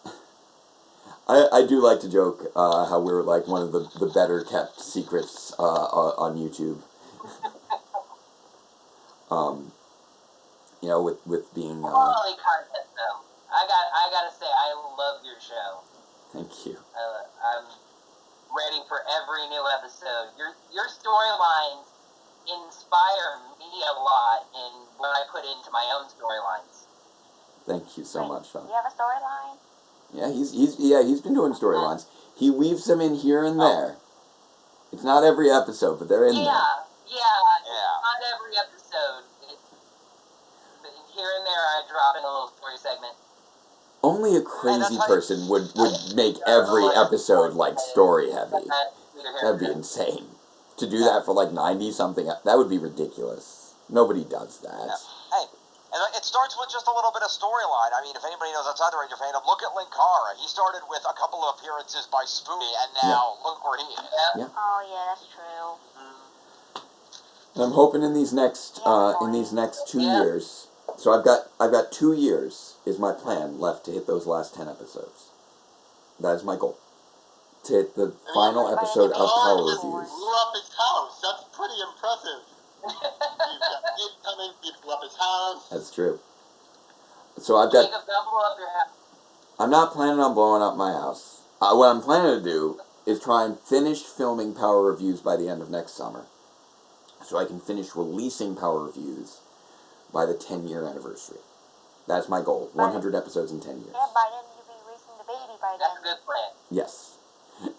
I do like to joke how we're like one of the better kept secrets on YouTube. With being. Quality content, though. I gotta say, I love your show. Thank you. I'm ready for every new episode. Your storylines inspire me a lot in what I put into my own storylines. Thank you so much, Sean. You have a storyline? Yeah, he's been doing storylines. He weaves them in here and there. It's not every episode, but they're in there. Yeah. Not every episode. Here and there, I drop in a little story segment. Only a crazy person would make every episode like story heavy. That'd be insane. To do that for like 90-something, that would be ridiculous. Nobody does that. Yeah. Hey, and it starts with just a little bit of storyline. I mean, if anybody knows outside the Ranger fandom, look at Linkara. He started with a couple of appearances by Spooky, and now look where he is. Yeah. Oh yeah, that's true. And I'm hoping in these next 2 years. So I've got 2 years is my plan left to hit those last 10 episodes. That is my goal. To hit the final episode of Power just Reviews. blew up his house. That's pretty impressive. You've got incoming, you blew up his house. That's true. So I've got. Jacob, don't blow up your house. I'm not planning on blowing up my house. What I'm planning to do is try and finish filming Power Reviews by the end of next summer, so I can finish releasing Power Reviews by the 10-year anniversary. That's my goal. 100 episodes in 10 years. Yeah, by then you'll be raising the baby by That's a then. good plan. Yes.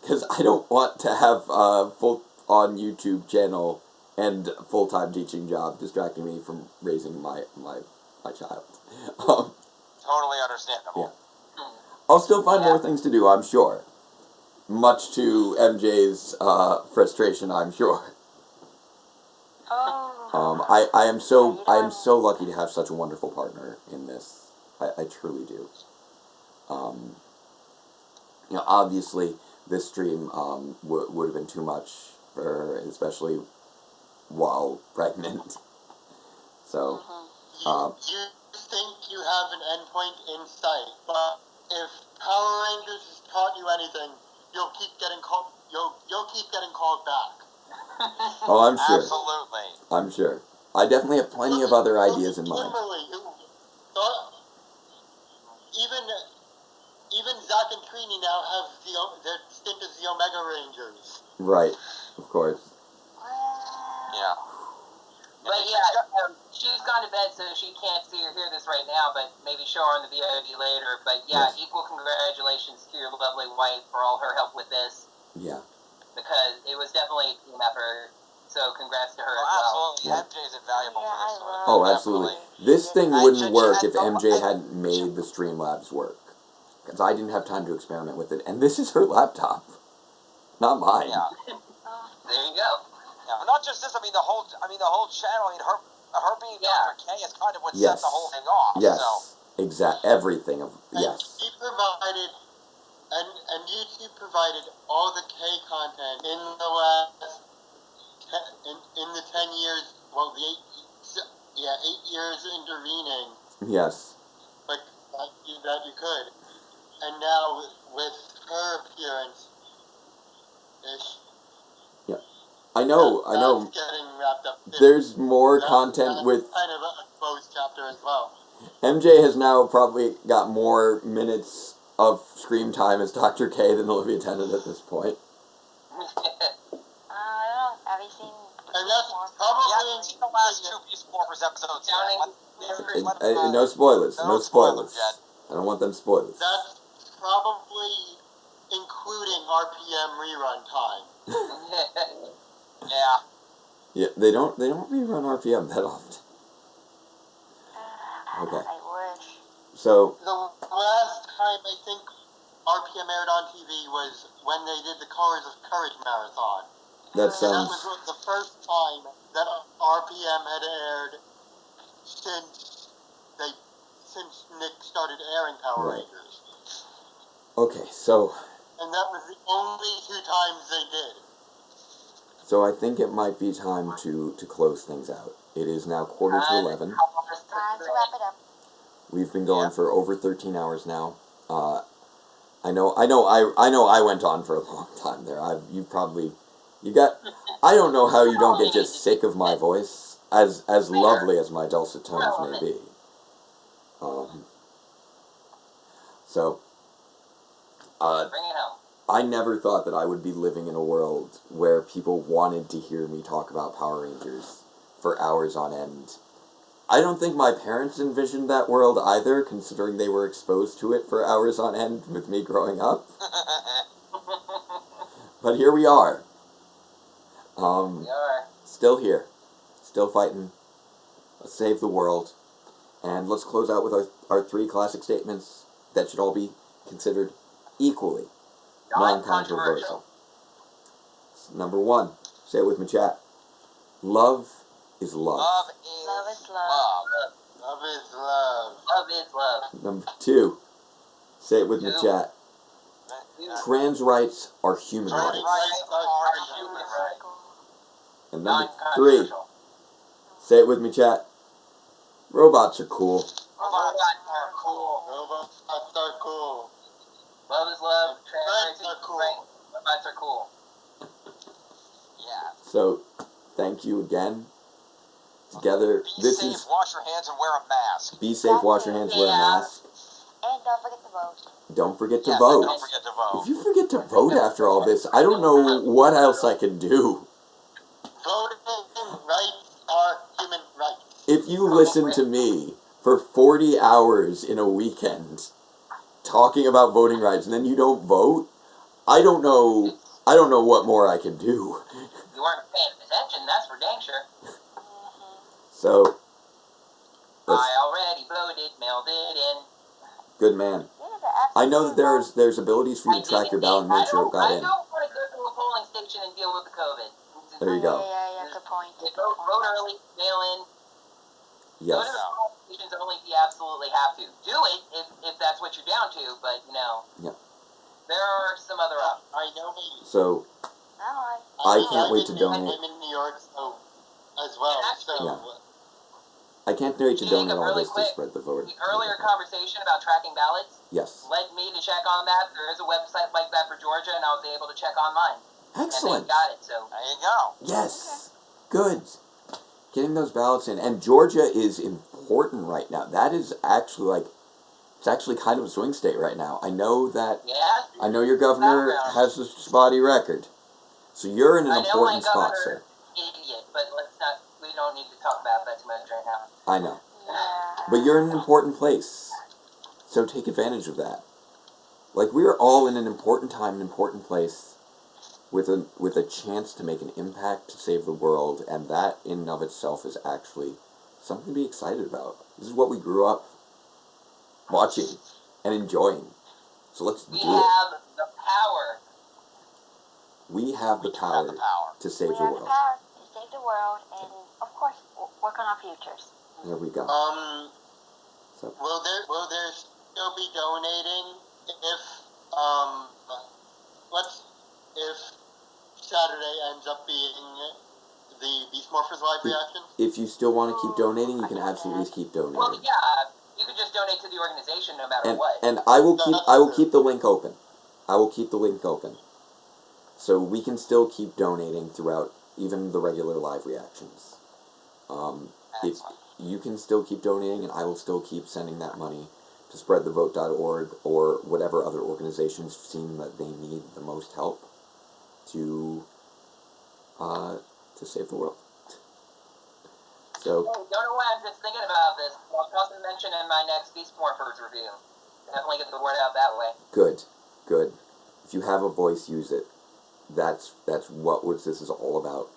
Because I don't want to have a full-on YouTube channel and full-time teaching job distracting me from raising my child. Totally understandable. Yeah. I'll still find more things to do, I'm sure. Much to MJ's frustration, I'm sure. I am so lucky to have such a wonderful partner in this. I truly do. Obviously this stream would have been too much for her, especially while pregnant. So You think you have an endpoint in sight, but if Power Rangers has taught you anything, you'll keep getting called. You'll keep getting called back. oh, I'm sure. Absolutely. I'm sure. I definitely have plenty of other ideas in mind. Kimberly, who thought even Zack and Trini now have their stint as the Omega Rangers. Right, of course. Yeah. But yeah, she's gone to bed, so she can't see or hear this right now, but maybe show her on the VOD later. But yeah, Yes. Equal congratulations to your lovely wife for all her help with this, Yeah. because it was definitely a team effort. So congrats to her as well. Absolutely. Yeah. MJ's invaluable for this one. Oh, absolutely. This thing wouldn't work if MJ hadn't made the Streamlabs work. Because I didn't have time to experiment with it. And this is her laptop. Not mine. Yeah. There just this. I mean, the whole channel. I mean, her being Yeah. Dr. K is kind of what Yes. set the whole thing off. Yes. So. Everything of And yes. he provided, and YouTube provided all the K content in the last, in the 10 years, well, the 8 years intervening, Yes. like, that you could. And now, with her appearance, I know. that's getting wrapped up. There's more content that's with kind of a closed chapter as well. MJ has now probably got more minutes of screen time as Dr. K than Olivia Tennant at this point. I don't know. Have you seen? And that's more? probably Yeah, I've seen the last two Beast Morphers episodes. No spoilers. No spoilers. Jen. I don't want them spoilers. That's probably including RPM rerun time. Yeah. Yeah, they don't rerun RPM that often. Okay. I wish. So The last time I think RPM aired on TV was when they did the Colors of Courage marathon. that And that sounds was the first time that RPM had aired since Nick started airing Power Right. Rangers. okay. So And that was the only 2 times they did. I think it might be time to close things out. It is now 11:45. Time to wrap it up. We've been going for over 13 hours now. I know I went on for a long time there. I don't know how you don't get just sick of my voice, as lovely as my dulcet tones may be. Bring it home. I never thought that I would be living in a world where people wanted to hear me talk about Power Rangers for hours on end. I don't think my parents envisioned that world either, considering they were exposed to it for hours on end with me growing up. But here we are. We are. Still here. Still fighting. Let's save the world. And let's close out with our 3 classic statements that should all be considered equally non-controversial. Number 1. Say it with me, chat. Love is love. Love Love is is love. love. Love is love. Love is love. Number 2. Say it with me, 2. chat. Trans rights are human Trans rights. rights are human rights. And number 3. Non-controversial. Say it with me, chat. Robots are cool. Robots are cool. Robots are cool. Love is love. Trans Trans are cool. Robots are cool. Yeah. So, thank you again. Together, Be this safe, is wash your hands, and wear a mask. be safe, wash your hands, wear a Yeah. mask. And don't forget to vote. Don't forget to Yeah, vote. don't forget to vote. If you forget to vote after all this, I don't know what else I can do. Voting rights are human rights. If you listen to me for 40 hours in a weekend talking about voting rights and then you don't vote, I don't know what more I can do. You weren't paying attention, that's for dang sure. So, I already voted, mailed it in. good man. Yeah, the I know that there's abilities for you to track your ballot and make sure it got I in. don't want to go to a polling station and deal with the COVID. There you go. Yeah, good point. Vote early, mail in. Go Yes. to the polling stations only if you absolutely have to. Do it if that's what you're down to, but Yeah. there are some other options. I know me. So, No, I I can't wait to donate. I'm in New York, so as well. So Yeah. I can't wait to Jacob, donate all really this to quick, spread the vote. The earlier conversation about tracking ballots Yes. led me to check on that. There is a website like that for Georgia, and I was able to check online. Excellent. And they got it, so. There you go. Yes. Good. Getting those ballots in. And Georgia is important right now. That is actually it's actually kind of a swing state right now. I know your governor has a spotty record. So you're in an important spot, sir. Idiot, but we don't need to talk about that too much right now. I know. yeah. But you're in an important place. So take advantage of that. Like, we are all in an important time, an important place, with a chance to make an impact to save the world, and that in and of itself is actually something to be excited about. This is what we grew up watching and enjoying. So let's do We it. have the power. We have the We do have power the power. to save We the have the world. power to save save the world, and of course, work on our futures. There we go. So Will there still be donating if if Saturday ends up being the Beast Morphers live reaction? if you still want to keep donating, you can absolutely keep donating. Well, yeah, you can just donate to the organization no matter what. And I will keep the link open. I will keep the link open. So we can still keep donating throughout even the regular live reactions. If you can still keep donating, and I will still keep sending that money to spreadthevote.org or whatever other organizations seem that they need the most help to save the world. So Hey, don't know why I'm just thinking about this. I'll toss a mention in my next Beast Morphers review. Definitely get the word out that way. good. If you have a voice, use it. That's what this is all about.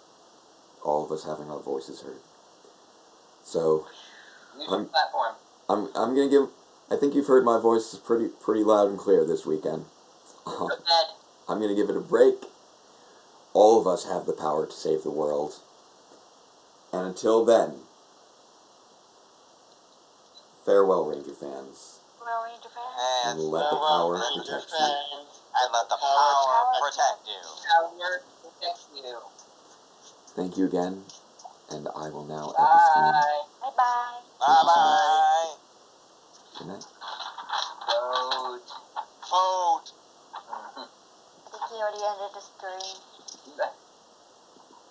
All of us having our voices heard. So Use your platform. I'm gonna give. I think you've heard my voice is pretty loud and clear this weekend. Go ahead. I'm gonna give it a break. All of us have the power to save the world. And until then, farewell, Ranger fans. Well, Ranger fans. And let the power protect you. And let the power protect you. Power protects you. Thank you again, and I will now end the stream. Bye. Bye-bye. Bye-bye. Good night. Vote. Vote. Tiki already ended the stream.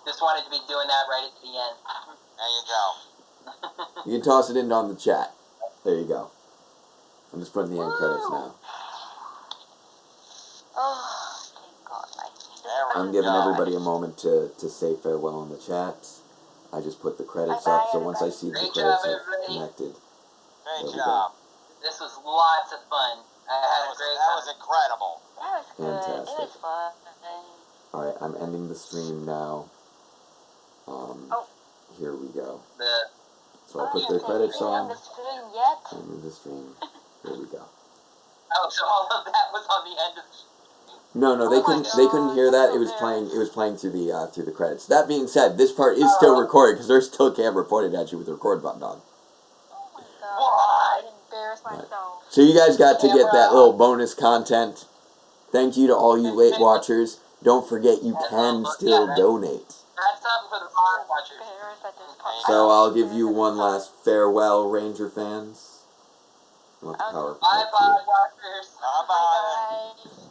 Just wanted to be doing that right at the end. There you go. You can toss it in on the chat. There you go. I'm just putting the end credits now. Oh, thank God. I'm giving everybody a moment to say farewell in the chat. I just put the credits up, so once I see the Great credits job, have everybody. connected. Great There we job. This was lots of fun. I had a great That time. was incredible. That was good. Fantastic. It was fun. Alright, I'm ending the stream now. Here we go. So I put the credits on. The stream yet? Ending the stream. Here we go. Oh, so all of that was on the end of the stream. No, they couldn't hear that. It was playing through the credits. That being said, this part is still recorded because there's still a camera pointed at you with the record button on. Oh my God. I embarrassed myself. So you guys got to get that little bonus content. Thank you to all you late watchers. Don't forget you can still donate. That's something for the bar watchers. So I'll give you one last farewell, Ranger fans. Let the power protect you. Bye-bye, watchers. Bye-bye. Bye.